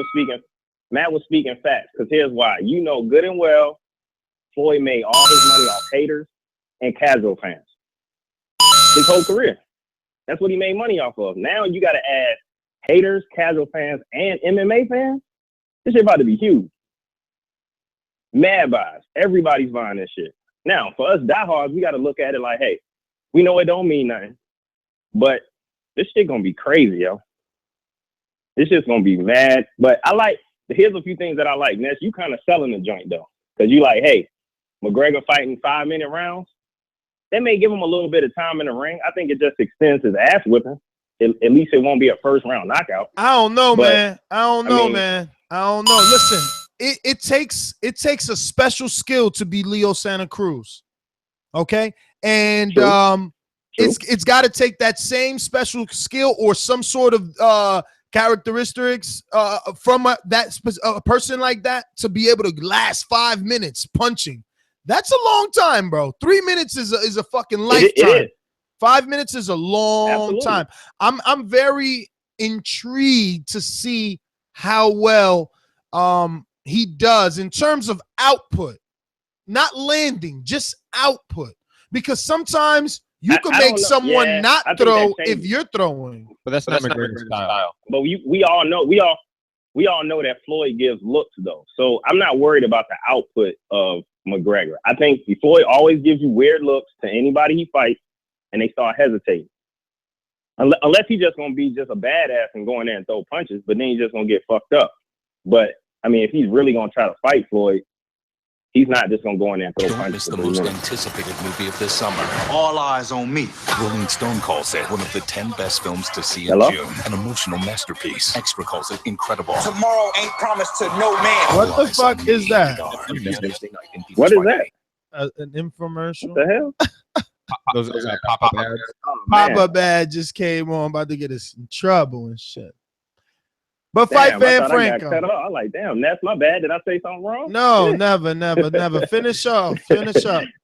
was speaking facts, because here's why. You know good and well Floyd made all his money off haters and casual fans. His whole career. That's what he made money off of. Now you got to add haters, casual fans, and MMA fans. This shit about to be huge. Mad buys. Everybody's buying this shit. Now, for us diehards, we got to look at it like, hey, we know it don't mean nothing, but this shit gonna be crazy, yo. This shit's gonna be mad. But here's a few things that I like. Ness, you kind of selling the joint though. Cause you like, hey, McGregor fighting 5-minute rounds. That may give him a little bit of time in the ring. I think it just extends his ass whipping. At least it won't be a first round knockout. I don't know, man. I don't know. Listen, it takes a special skill to be Leo Santa Cruz. Okay. And it's got to take that same special skill or some sort of characteristics from a person like that to be able to last 5 minutes punching. That's a long time, bro. 3 minutes is a fucking lifetime. It is. 5 minutes is a long time. I'm very intrigued to see how well he does in terms of output, not landing, just output. Because sometimes you can make someone not throw if you're throwing. But that's not McGregor's style. But we all know that Floyd gives looks though. So I'm not worried about the output of McGregor. I think Floyd always gives you weird looks to anybody he fights, and they start hesitating. Unless he's just gonna be just a badass and go in there and throw punches, but then he's just gonna get fucked up. But I mean, if he's really gonna try to fight Floyd, he's not just gonna go in there and throw punches. Don't miss the most anticipated movie of this summer. All eyes on me. Rolling Stone calls it one of the 10 best films to see in June. An emotional masterpiece. Extra calls it incredible. Tomorrow ain't promised to no man. What the fuck is that? What is that? An infomercial? What the hell? Those pop-up ads. Pop-up ad just came on, about to get us in trouble and shit. But Damn, Fight I Fan thought I got Franco. cut off. I like, damn, that's my bad. Did I say something wrong? No, never. Finish up.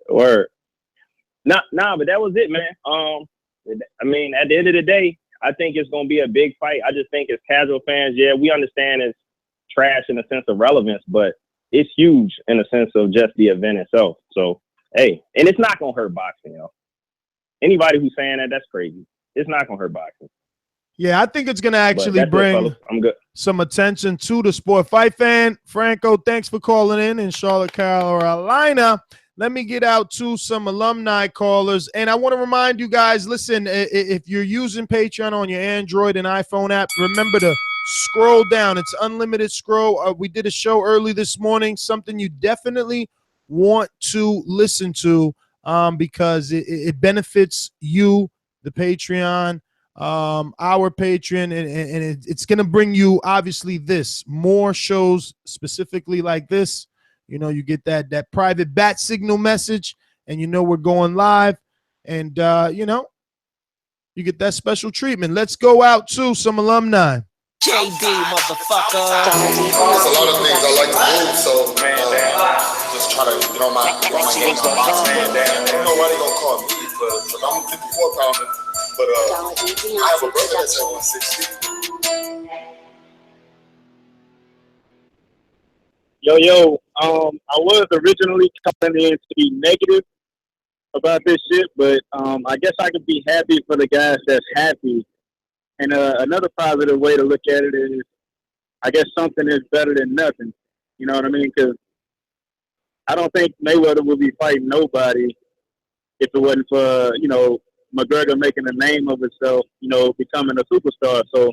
Word. Nah, but that was it, man. I mean, at the end of the day, I think it's gonna be a big fight. I just think as casual fans, yeah, we understand it's trash in the sense of relevance, but it's huge in the sense of just the event itself. So, hey, and it's not gonna hurt boxing, yo. Anybody who's saying that, that's crazy. It's not gonna hurt boxing. Yeah, I think it's going to actually bring some attention to the sport. Fight Fan Franco, thanks for calling in Charlotte, Carolina. Let me get out to some alumni callers. And I want to remind you guys, listen, if you're using Patreon on your Android and iPhone app, remember to scroll down. It's unlimited scroll. We did a show early this morning, something you definitely want to listen to because it benefits you, the Patreon, our patron, and it's going to bring you obviously more shows specifically like this. You know, you get that private bat signal message, and you know we're going live, and you know, you get that special treatment. Let's go out to some alumni. JD, motherfucker. There's a lot of things I like to do, so just try to get on my game on boxing. I don't know why they gonna call me, but I'm a 54 pounder. But I have a brother that's at 160. Yo, I was originally coming in to be negative about this shit, but I guess I could be happy for the guys that's happy. And another positive way to look at it is, I guess something is better than nothing. You know what I mean? Because I don't think Mayweather would be fighting nobody if it wasn't for, you know, McGregor making a name of himself, you know, becoming a superstar. So,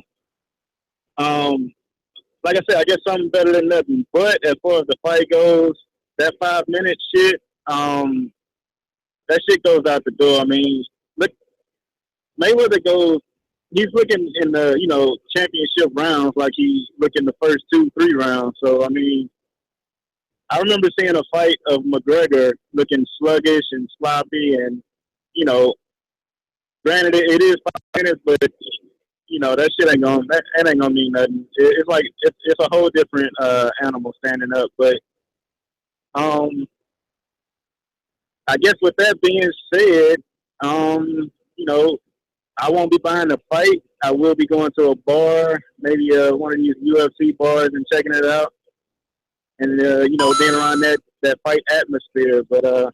like I said, I guess something better than nothing. But as far as the fight goes, that 5-minute shit, that shit goes out the door. I mean, look, Mayweather goes, he's looking in the, you know, championship rounds like he looked in the first 2-3 rounds. So, I mean, I remember seeing a fight of McGregor looking sluggish and sloppy and, you know, granted, it is 5 minutes, but you know that shit ain't gonna mean nothing. It's like it's a whole different animal standing up. But I guess with that being said, you know, I won't be buying the fight. I will be going to a bar, maybe one of these UFC bars, and checking it out, and you know, being around that fight atmosphere. But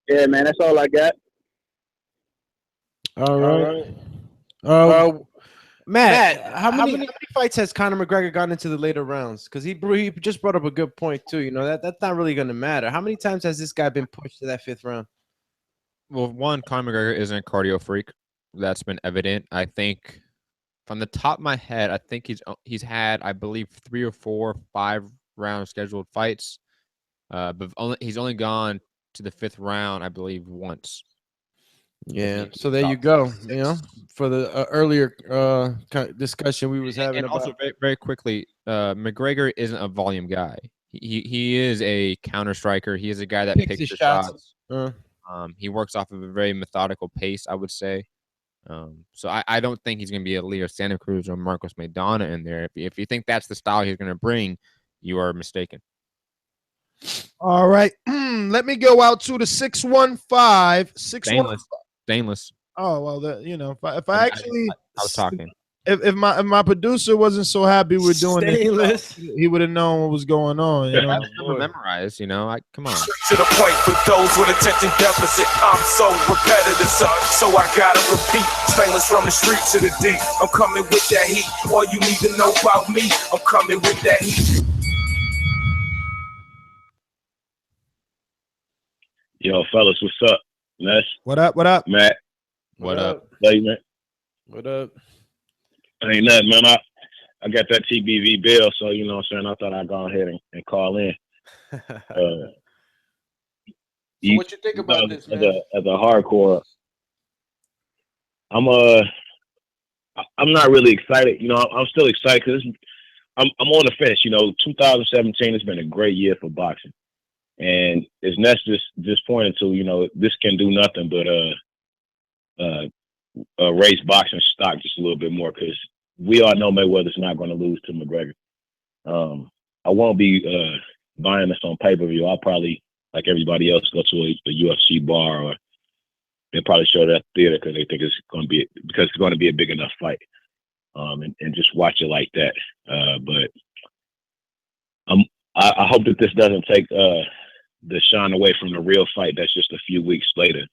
yeah, man, that's all I got. All right. Matt, how many fights has Conor McGregor gotten into the later rounds? Because he just brought up a good point too. You know that's not really going to matter. How many times has this guy been pushed to that 5th round? Well, one, Conor McGregor isn't a cardio freak. That's been evident. I think from the top of my head, I think he's had, I believe, 3 or 4 5-round scheduled fights. But he's only gone to the 5th round, I believe, once. Yeah, so there you go. You know, for the earlier discussion we was having. And about also very quickly, McGregor isn't a volume guy. He is a counter striker. He is a guy that picks his shots. He works off of a very methodical pace, I would say. So I don't think he's going to be a Leo Santa Cruz or Marcos Maidana in there. If you think that's the style he's going to bring, you are mistaken. All right, let me go out to the 615. Stainless. Oh well, you know, if I actually, I was talking. If my producer wasn't so happy we're doing this, he would have known what was going on. You know, I never memorized. You know, come on. To the point for those with attention deficit. I'm so repetitive, so I gotta repeat. Stainless from the street to the deep. I'm coming with that heat. All you need to know about me, I'm coming with that heat. Yo, fellas, what's up? Ness. What up? What up? Matt. What up? Hey, man. What up? Ain't nothing, man. I got that TBV bill, so you know what I'm saying. I thought I'd go ahead and call in. So what you think about this, man? As a hardcore, I'm not really excited. You know, I'm still excited because I'm on the fence. You know, 2017 has been a great year for boxing, and as Ness just pointed to, you know, this can do nothing but raise boxing stock just a little bit more because we all know Mayweather's not going to lose to McGregor. I won't be buying this on pay-per-view. I'll probably, like everybody else, go to a UFC bar, or they'll probably show it at the theater because they think it's going to be a big enough fight, and just watch it like that. But I hope that this doesn't take the shine away from the real fight that's just a few weeks later,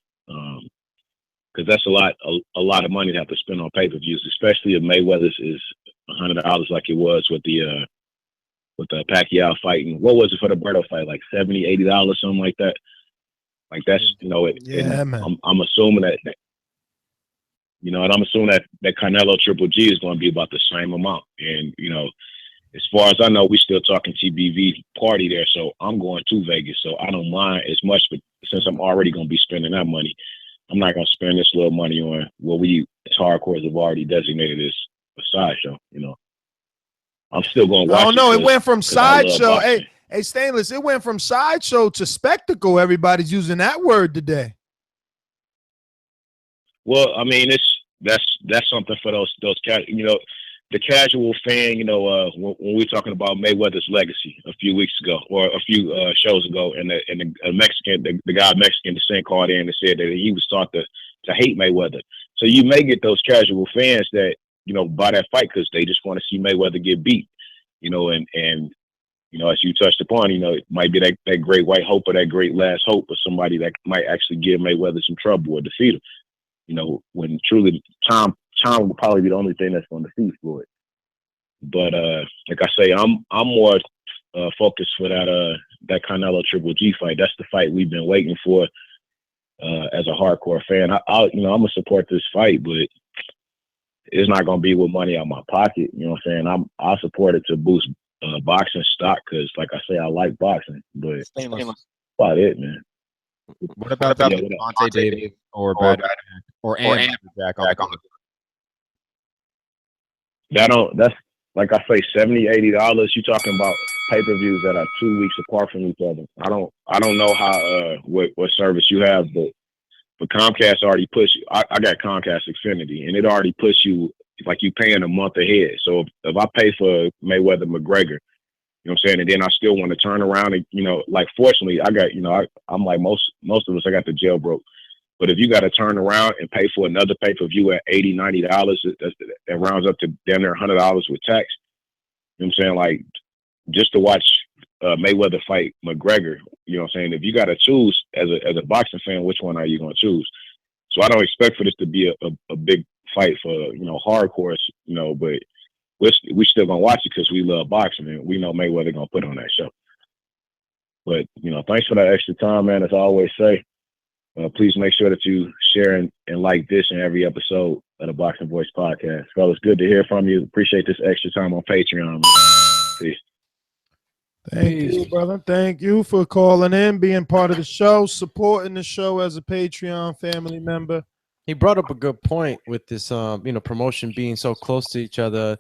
because that's a lot of money to have to spend on pay-per-views, especially if Mayweather's is $100 like it was with the Pacquiao fight. And what was it for the Berto fight? Like $70, $80, something like that. Like that's, you know, man. I'm assuming that, you know, and I'm assuming that Canelo Triple G is going to be about the same amount. And, you know, as far as I know, we still talking TBV party there. So I'm going to Vegas. So I don't mind as much, but since I'm already going to be spending that money, I'm not going to spend this little money on what we as hardcores have already designated as a sideshow, you know. I'm still going to watch it. Oh, no, it went from sideshow. Hey, Stainless, it went from sideshow to spectacle. Everybody's using that word today. Well, I mean, that's something for those you know, the casual fan. You know, when we're talking about Mayweather's legacy a few weeks ago or a few shows ago, and the Mexican, the guy of Mexican descent called in and said that he was taught to hate Mayweather. So you may get those casual fans that, you know, buy that fight because they just want to see Mayweather get beat. You know, and you know, as you touched upon, you know, it might be that great white hope or that great last hope of somebody that might actually give Mayweather some trouble or defeat him. You know, when truly time will probably be the only thing that's going to defeat Floyd. But like I say, I'm more focused for that Canelo Triple G fight. That's the fight we've been waiting for as a hardcore fan. I'm gonna support this fight, but it's not gonna be with money out my pocket. You know what I'm saying? I'll support it to boost boxing stock because, like I say, I like boxing. But that's about it, man. What about Devontae Davis or Jack on that's like I say, $70, $80. You're talking about pay-per-views that are 2 weeks apart from each other. I don't know how what service you have, but Comcast already puts you. I got Comcast Xfinity, and it already puts you like you paying a month ahead. So if I pay for Mayweather McGregor, you know what I'm saying, and then I still want to turn around and, you know, like fortunately I got, you know, I'm like most of us, I got the jailbroke. But if you got to turn around and pay for another pay-per-view at $80, $90, that rounds up to damn near $100 with tax. You know what I'm saying? Like, just to watch Mayweather fight McGregor, you know what I'm saying? If you got to choose as a boxing fan, which one are you going to choose? So I don't expect for this to be a big fight for, you know, hardcore, you know, but we still going to watch it because we love boxing and we know Mayweather going to put on that show. But, you know, thanks for that extra time, man. As I always say, please make sure that you share and like this and every episode of the Boxing Voice podcast. Fellas, good to hear from you. Appreciate this extra time on Patreon. Peace. Thank you, brother. Thank you for calling in, being part of the show, supporting the show as a Patreon family member. He brought up a good point with this, you know, promotion being so close to each other.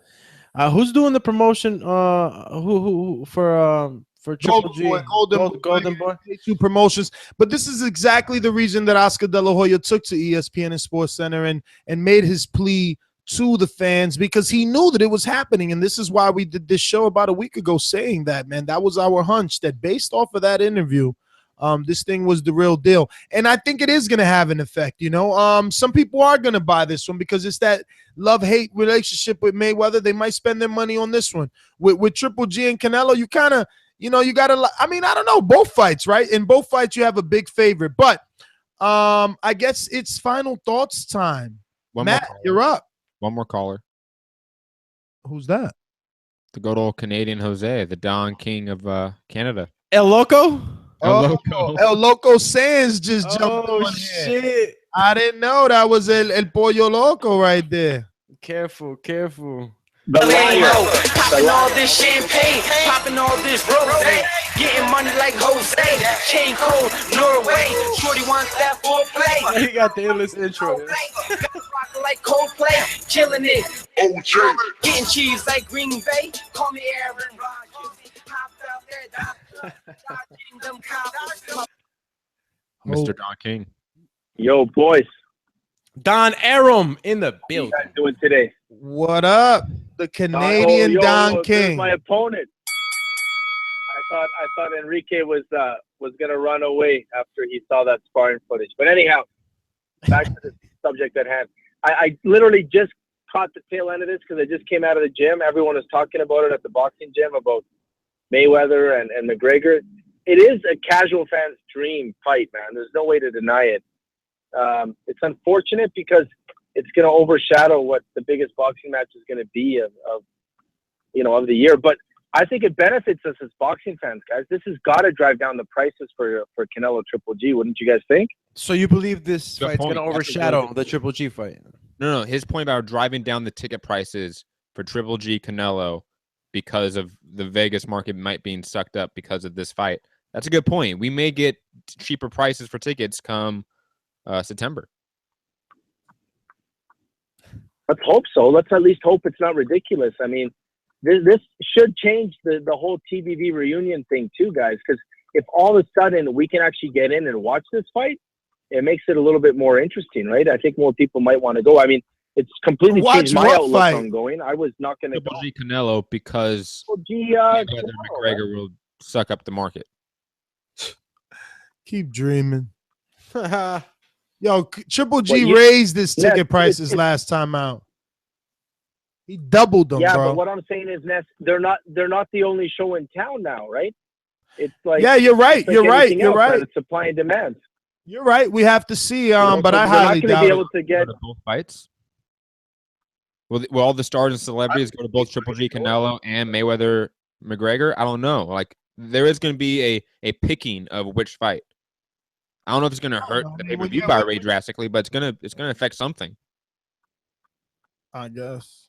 Who's doing the promotion? Who for Triple G, Golden Boy, Two Promotions. But this is exactly the reason that Oscar De La Hoya took to ESPN and Sports Center and made his plea to the fans, because he knew that it was happening. And this is why we did this show about a week ago saying that, man, that was our hunch, that based off of that interview, this thing was the real deal. And I think it is going to have an effect. You know, some people are going to buy this one because it's that love-hate relationship with Mayweather. They might spend their money on this one. With Triple G and Canelo, you kind of, you know, you got to, I mean, I don't know, both fights, right? In both fights, you have a big favorite. But I guess it's final thoughts time. Matt, you're up. One more caller. Who's that? The good old Canadian Jose, the Don King of Canada. El Loco? El Loco Sands just jumped on here. Shit. I didn't know that was El Pollo Loco right there. Careful. The liar. Popping all this champagne, popping all this rosé, getting money like Jose, chain cold, Norway, shorty wants that foreplay. He got the illest intro. Rockin' like Coldplay, killing it. OJ. Getting cheese like Green Bay, call me Aaron Rodgers. Hopped out there, dodging them cops. Mr. Don King. Yo, boys. Don Arum in the building. How you guys doing today? What up? The Canadian Don King. My opponent. I thought Enrique was gonna run away after he saw that sparring footage. But anyhow, back to the subject at hand. I literally just caught the tail end of this because I just came out of the gym. Everyone was talking about it at the boxing gym about Mayweather and McGregor. It is a casual fan's dream fight, man. There's no way to deny it. It's unfortunate because it's going to overshadow what the biggest boxing match is going to be of the year. But I think it benefits us as boxing fans, guys. This has got to drive down the prices for Canelo Triple G. Wouldn't you guys think? So you believe this Good fight's point. going to overshadow the Triple G fight? No. His point about driving down the ticket prices for Triple G Canelo because of the Vegas market might being sucked up because of this fight. That's a good point. We may get cheaper prices for tickets come September. Let's hope so. Let's at least hope it's not ridiculous. I mean, this should change the whole TBV reunion thing too, guys, because if all of a sudden we can actually get in and watch this fight, it makes it a little bit more interesting, right? I think more people might want to go. I mean, it's completely changed my outlook on going. I was not going to go. Triple G Canelo because McGregor will suck up the market. Keep dreaming. Yo, Triple G raised his ticket prices last time out. He doubled them, yeah, bro. But what I'm saying is, Ness, they're not the only show in town now, right? It's like you're right. Like you're right. You're You're right. It's supply and demand. You're right. We have to see. But so I highly doubt be able to get both fights. Will all the stars and celebrities go to both Triple G Canelo and Mayweather McGregor? I don't know. Like there is going to be a picking of which fight. I don't know if it's going to hurt the pay-per-view buy rate drastically, but it's going to affect something. I guess.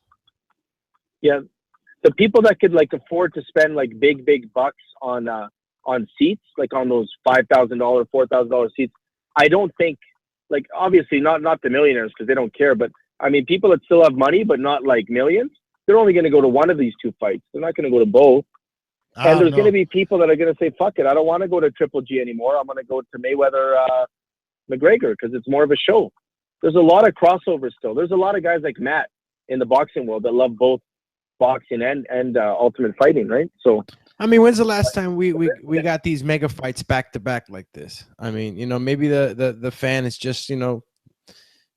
Yeah, the people that could like afford to spend like big bucks on seats, like on those $5,000, $4,000 seats. I don't think, like obviously not the millionaires because they don't care, but I mean people that still have money but not like millions. They're only going to go to one of these two fights. They're not going to go to both. And there's going to be people that are going to say, fuck it, I don't want to go to Triple G anymore. I'm going to go to Mayweather McGregor because it's more of a show. There's a lot of crossovers still. There's a lot of guys like Matt in the boxing world that love both boxing and ultimate fighting, right? So, I mean, when's the last time we got these mega fights back to back like this? I mean, maybe the fan is just, gonna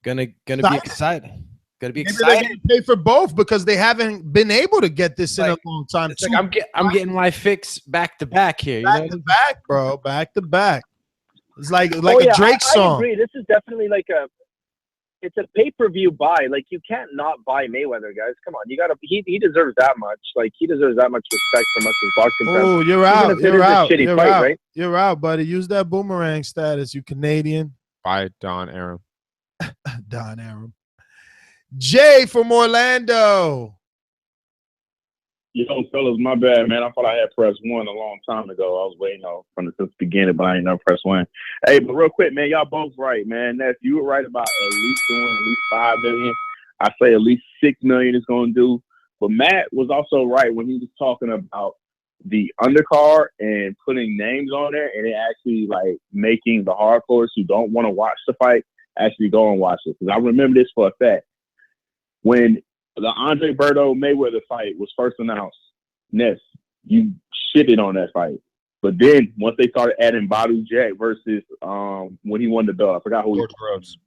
be excited. Maybe they're gonna pay for both because they haven't been able to get this in a long time. It's like I'm getting my fix back to back here. Back to back, bro. Back to back. It's like a Drake I song. agree. This is definitely it's a pay-per-view buy. Like you can't not buy Mayweather, guys. Come on, you gotta. He deserves that much. Like he deserves that much respect from us as boxing fans. Oh, you're out. You're out. You're out. Right? You're out, buddy. Use that boomerang status, you Canadian. By Don Arum. Don Arum. Jay from Orlando. Yo, fellas, my bad, man. I thought I had press one a long time ago. I was waiting from the beginning, but I ain't never press one. Hey, but real quick, man, y'all both right, man. Ness, you were right about at least doing at least 5 million. I say at least 6 million is going to do. But Matt was also right when he was talking about the undercard and putting names on there and it actually like making the hardcores who don't want to watch the fight actually go and watch it. Because I remember this for a fact. When the Andre Berto Mayweather fight was first announced, Ness, you shitted on that fight. But then once they started adding Badu Jack versus when he won the belt, I forgot who George Groves.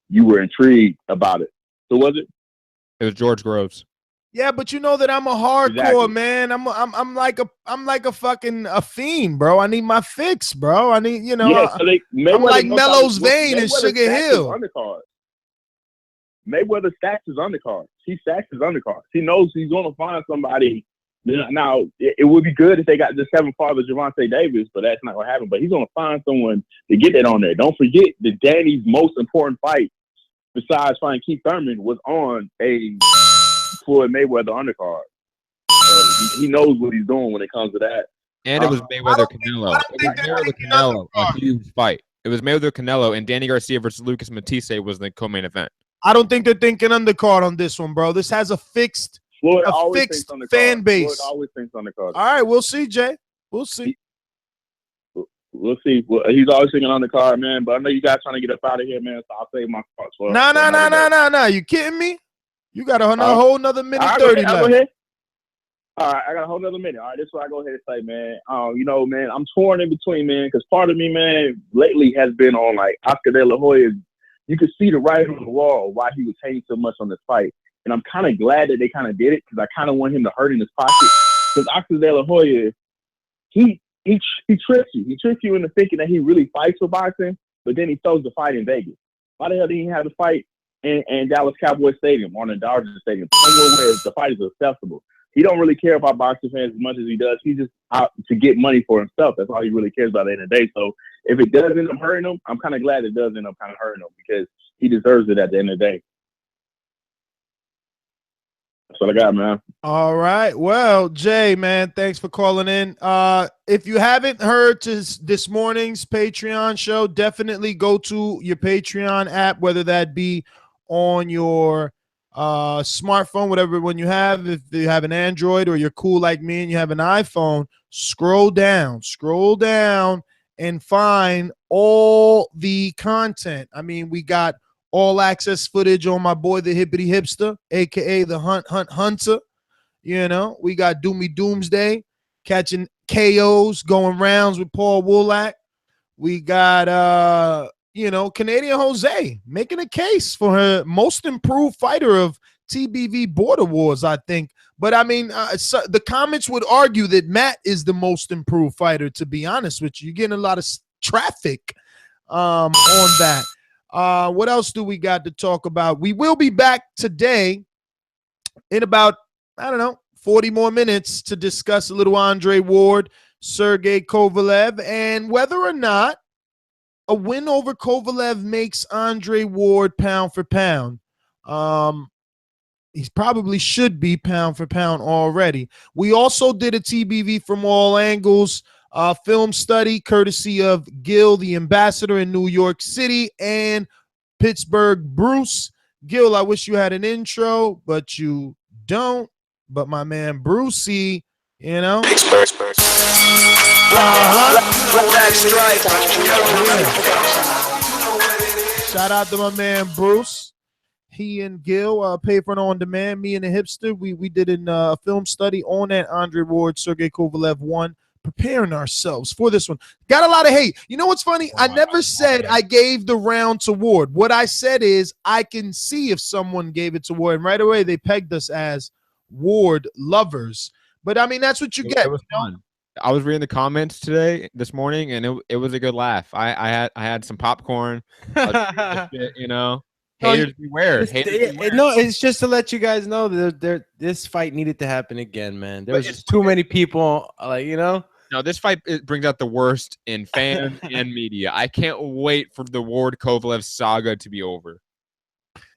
You were intrigued about it. So was it? It was George Groves. Yeah, but you know that I'm a hardcore man. I'm like a fucking fiend, bro. I need my fix, bro. I need so I'm like Melo's Vein and Sugar Hill. Mayweather stacks his undercards. He stacks his undercards. He knows he's going to find somebody Now, it would be good if they got the 7 father Gervonta Davis, but that's not going to happen. But he's going to find someone to get that on there. Don't forget that Danny's most important fight, besides fighting Keith Thurman, was on a Floyd Mayweather undercard. He knows what he's doing when it comes to that. And it was Mayweather Canelo. It was Mayweather Canelo, a huge fight. It was Mayweather Canelo, and Danny Garcia versus Lucas Matisse was the co-main event. I don't think they're thinking undercard on this one, bro. This has a fixed fan base. Floyd always thinks undercard. All right, we'll see, Jay. We'll see. We'll see. Well, he's always thinking undercard, man. But I know you guys trying to get up out of here, man. So I'll save my thoughts for. No. You kidding me? You got a whole another minute 30 left. Go ahead. All right, I got a whole nother minute. All right, this is what I go ahead and say, man. You know, man, I'm torn in between, man, because part of me, man, lately has been on like Oscar De La Hoya. You could see the writing on the wall why he was hating so much on this fight, and I'm kind of glad that they kind of did it because I kind of want him to hurt in his pocket. Because Oscar De La Hoya, he tricks you. He tricks you into thinking that he really fights for boxing, but then he throws the fight in Vegas. Why the hell did he have the fight in Dallas Cowboys Stadium or in Dodgers Stadium, somewhere where the fight is accessible? He don't really care about boxing fans as much as he does. He's just out to get money for himself. That's all he really cares about at the end of the day. So if it does end up hurting him, I'm kind of glad it does end up kind of hurting him because he deserves it at the end of the day. That's what I got, man. All right. Well, Jay, man, thanks for calling in. If you haven't heard this morning's Patreon show, definitely go to your Patreon app, whether that be on your smartphone, whatever one you have. If you have an Android or you're cool like me and you have an iPhone, scroll down and find all the content. I mean, we got all access footage on my boy the Hippity Hipster, aka the Hunter. You know, we got Doomsday catching KOs, going rounds with Paul Woolak. We got Canadian Jose making a case for her most improved fighter of TBV Border Wars, I think. But I mean, so the comments would argue that Matt is the most improved fighter, to be honest with you. You're getting a lot of traffic on that. What else do we got to talk about? We will be back today in about, 40 more minutes to discuss a little Andre Ward, Sergey Kovalev, and whether or not a win over Kovalev makes Andre Ward pound for pound. He probably should be pound for pound already. We also did a TBV from all angles film study courtesy of Gil, the ambassador in New York City, and Pittsburgh Bruce. Gil, I wish you had an intro, but you don't. But my man Brucey, Shout out to my man Bruce. He and Gil pay for it on demand. Me and the Hipster, we did a film study on that Andre Ward, Sergey Kovalev 1, preparing ourselves for this one. Got a lot of hate. You know what's funny? I never said I gave the round to Ward. What I said is I can see if someone gave it to Ward, and right away they pegged us as Ward lovers. But I mean, that's what you get. It was fun. I was reading the comments this morning, and it was a good laugh. I had some popcorn. Haters beware. No, it's just to let you guys know that this fight needed to happen again, man. There was just too many people, No, this fight brings out the worst in fans and media. I can't wait for the Ward Kovalev saga to be over.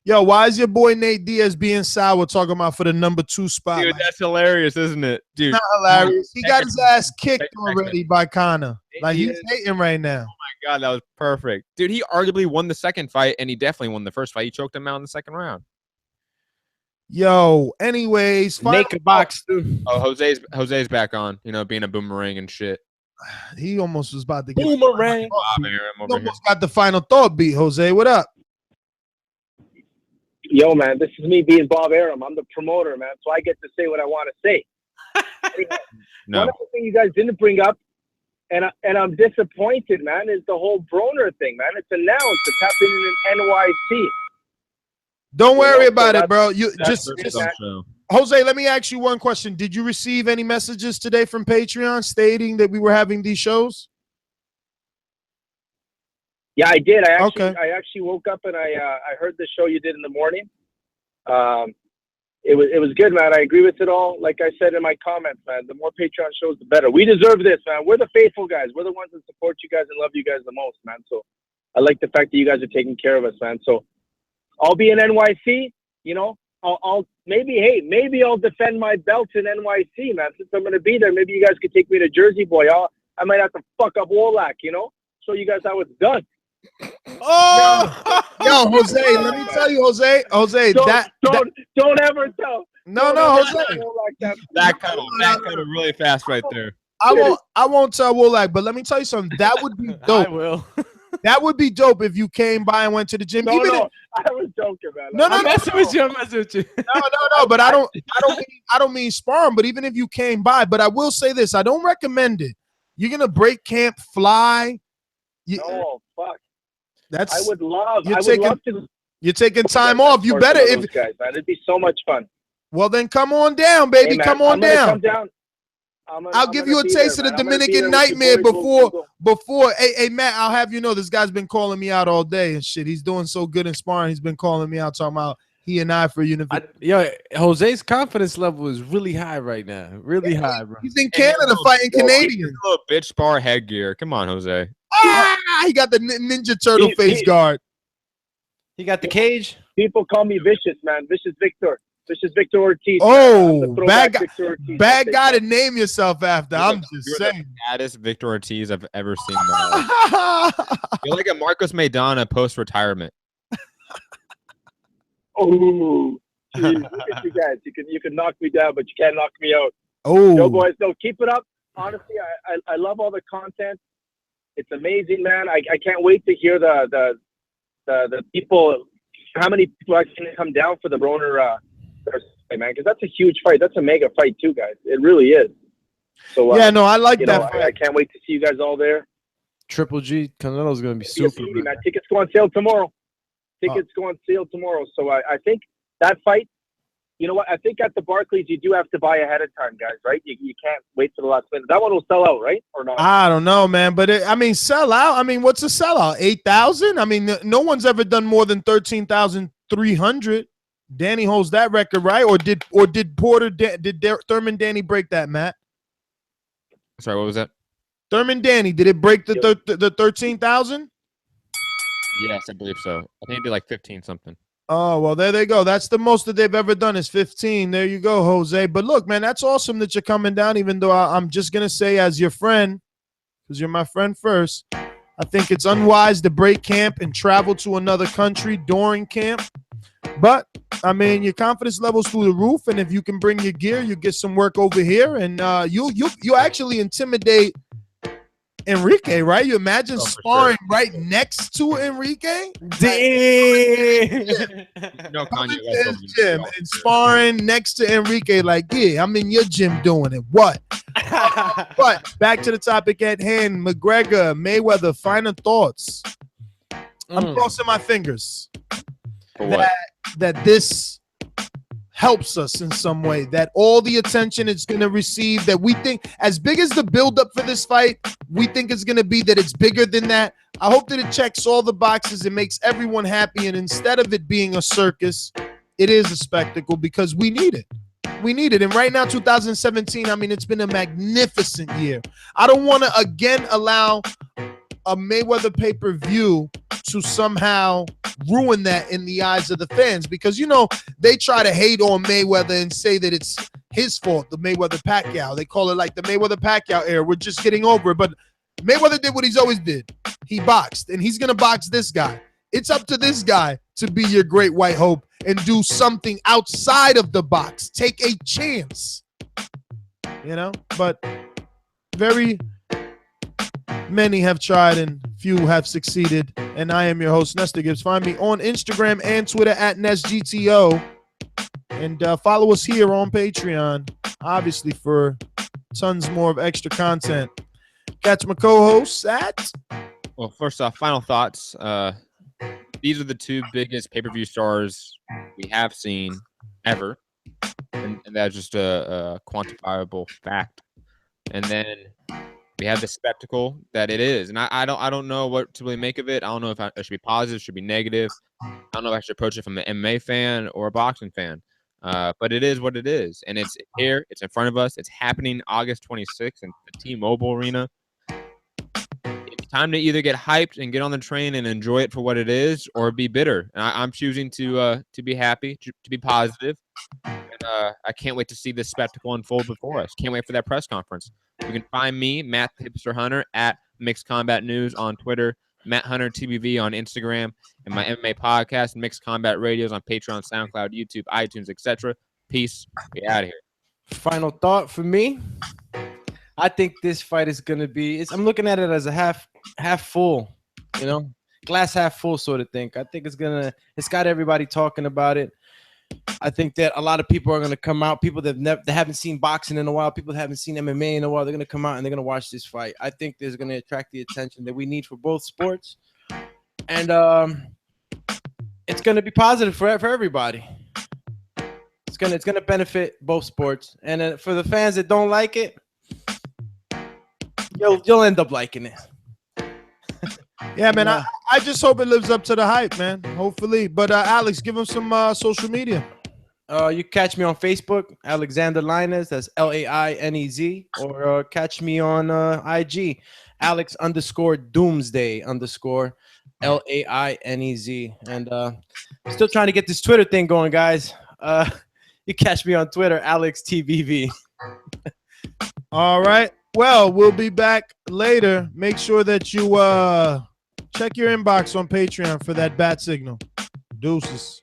Yo, why is your boy Nate Diaz being sour talking about for the number 2 spot? Dude, that's hilarious, isn't it? Dude, not hilarious. He got his ass kicked already by Conor. Like, he's hating right now. Oh my God, that was perfect. Dude, he arguably won the second fight, and he definitely won the first fight. He choked him out in the second round. Yo, anyways. Naked box, dude. Oh, Jose's back on, being a boomerang and shit. He almost was about to get boomerang. He almost got the final thought beat, Jose. What up? Yo, man, this is me being Bob Arum. I'm the promoter, man, so I get to say what I want to say. No. One of the things you guys didn't bring up, and I'm disappointed, man, is the whole Broner thing, man. It's announced. It's happening in NYC. Don't worry about it, bro. Jose, let me ask you one question. Did you receive any messages today from Patreon stating that we were having these shows? Yeah, I did. I actually woke up and I heard the show you did in the morning. it was good, man. I agree with it all. Like I said in my comments, man, the more Patreon shows, the better. We deserve this, man. We're the faithful guys. We're the ones that support you guys and love you guys the most, man. So I like the fact that you guys are taking care of us, man. So I'll be in NYC, you know. I'll maybe I'll defend my belt in NYC, man. Since I'm gonna be there, maybe you guys could take me to Jersey, boy. I might have to fuck up Wallach, you know. Show you guys how it's done. Oh, yo, Jose, let me tell you, Jose, don't ever tell. No, Jose. Backpedal really fast right there. I won't tell Wallach, but let me tell you something. That would be dope. I will. That would be dope if you came by and went to the gym. No, I was joking, man. I'm messing with you. No, but I don't mean sparring. But even if you came by, but I will say this: I don't recommend it. You're gonna break camp, fly. Oh fuck! I would love to. You're taking time off. You better those guys, man. It'd be so much fun. Well, then come on down, baby. Hey, man, come on down. Come down. I'll give you a taste of the Dominican nightmare before. Hey, Matt, I'll have you know this guy's been calling me out all day and shit. He's doing so good in sparring. He's been calling me out, talking about he and I for university. Yo, Jose's confidence level is really high right now. Really high, bro. He's in Canada fighting Canadians. Little bitch spar headgear. Come on, Jose. He got the Ninja Turtle face guard. He got the cage. People call me Vicious, man. Vicious Victor. Vicious Victor Ortiz. Oh, bad guy to name yourself after. I'm just saying. The baddest Victor Ortiz I've ever seen. You're like a Marcos Maidana post-retirement. Oh, look at you guys. You can knock me down, but you can't knock me out. Oh, yo, boys, no, keep it up. Honestly, I love all the content. It's amazing, man. I can't wait to hear the people. How many people are going to come down for the Broner? Man, because that's a huge fight. That's a mega fight too, guys. It really is. So yeah, no, I like that. I can't wait to see you guys all there. Triple G Canelo's gonna be super. Easy, man. Tickets go on sale tomorrow. Go on sale tomorrow. So I think that fight. You know what? I think at the Barclays you do have to buy ahead of time, guys. Right? You can't wait for the last minute. That one will sell out, right? Or not? I don't know, man. But sell out. I mean, what's a sellout? 8,000. I mean, no one's ever done more than 13,300. Danny holds that record, right? Or did Thurman Danny break that, Matt? Sorry, what was that? Thurman Danny, did it break the 13,000? Yes, I believe so. I think it did like 15 something. Oh, well, there they go. That's the most that they've ever done is 15. There you go, Jose. But look, man, that's awesome that you're coming down, even though I'm just going to say as your friend, because you're my friend first, I think it's unwise to break camp and travel to another country during camp. But, I mean, your confidence level's through the roof, and if you can bring your gear, you get some work over here, and you actually intimidate Enrique, right? You imagine sparring right next to Enrique? Damn. No, Kanye. Gym and sparring next to Enrique, like, yeah, I'm in your gym doing it. What? But back to the topic at hand, McGregor, Mayweather, final thoughts. I'm crossing my fingers that this helps us in some way, that all the attention it's going to receive, that we think as big as the buildup for this fight, we think it's going to be, that it's bigger than that. I hope that it checks all the boxes and makes everyone happy. And instead of it being a circus, it is a spectacle because we need it. We need it. And right now, 2017, I mean, it's been a magnificent year. I don't want to again allow a Mayweather pay-per-view to somehow ruin that in the eyes of the fans, because, you know, they try to hate on Mayweather and say that it's his fault, the Mayweather-Pacquiao. They call it like the Mayweather-Pacquiao era. We're just getting over it. But Mayweather did what he's always did. He boxed, and he's going to box this guy. It's up to this guy to be your great white hope and do something outside of the box. Take a chance, you know? But very many have tried and few have succeeded. And I am your host, Nestor Gibbs. Find me on Instagram and Twitter at NestGTO. And follow us here on Patreon, obviously, for tons more of extra content. Catch my co-hosts at... Well, first off, final thoughts. These are the two biggest pay-per-view stars we have seen ever. And that's just a quantifiable fact. And then we have the spectacle that it is, and I don't know what to really make of it. I don't know if I should be positive, should be negative. I don't know if I should approach it from an MMA fan or a boxing fan. But it is what it is, and it's here. It's in front of us. It's happening August 26th in the T-Mobile Arena. It's time to either get hyped and get on the train and enjoy it for what it is, or be bitter. And I'm choosing to be happy, to be positive. And, I can't wait to see this spectacle unfold before us. Can't wait for that press conference. You can find me, Matt the Hipster Hunter, at Mixed Combat News on Twitter, Matt Hunter TBV on Instagram, and my MMA podcast, Mixed Combat Radios on Patreon, SoundCloud, YouTube, iTunes, etc. Peace. We out of here. Final thought for me. I think this fight is gonna be. I'm looking at it as a half full, glass half full sort of thing. I think it's got everybody talking about it. I think that a lot of people are going to come out. People that haven't seen boxing in a while, people that haven't seen MMA in a while, they're going to come out and they're going to watch this fight. I think this is going to attract the attention that we need for both sports, and it's going to be positive for everybody. It's going to benefit both sports, and for the fans that don't like it, you'll end up liking it. Yeah, man. I just hope it lives up to the hype, man. Hopefully. But Alex, give him some social media. You catch me on Facebook, Alexander Lainez. That's Lainez, or catch me on IG, Alex_Doomsday_ Lainez. And still trying to get this Twitter thing going, guys. You catch me on Twitter, AlexTBV. All right. Well, we'll be back later. Make sure that you check your inbox on Patreon for that bat signal. Deuces.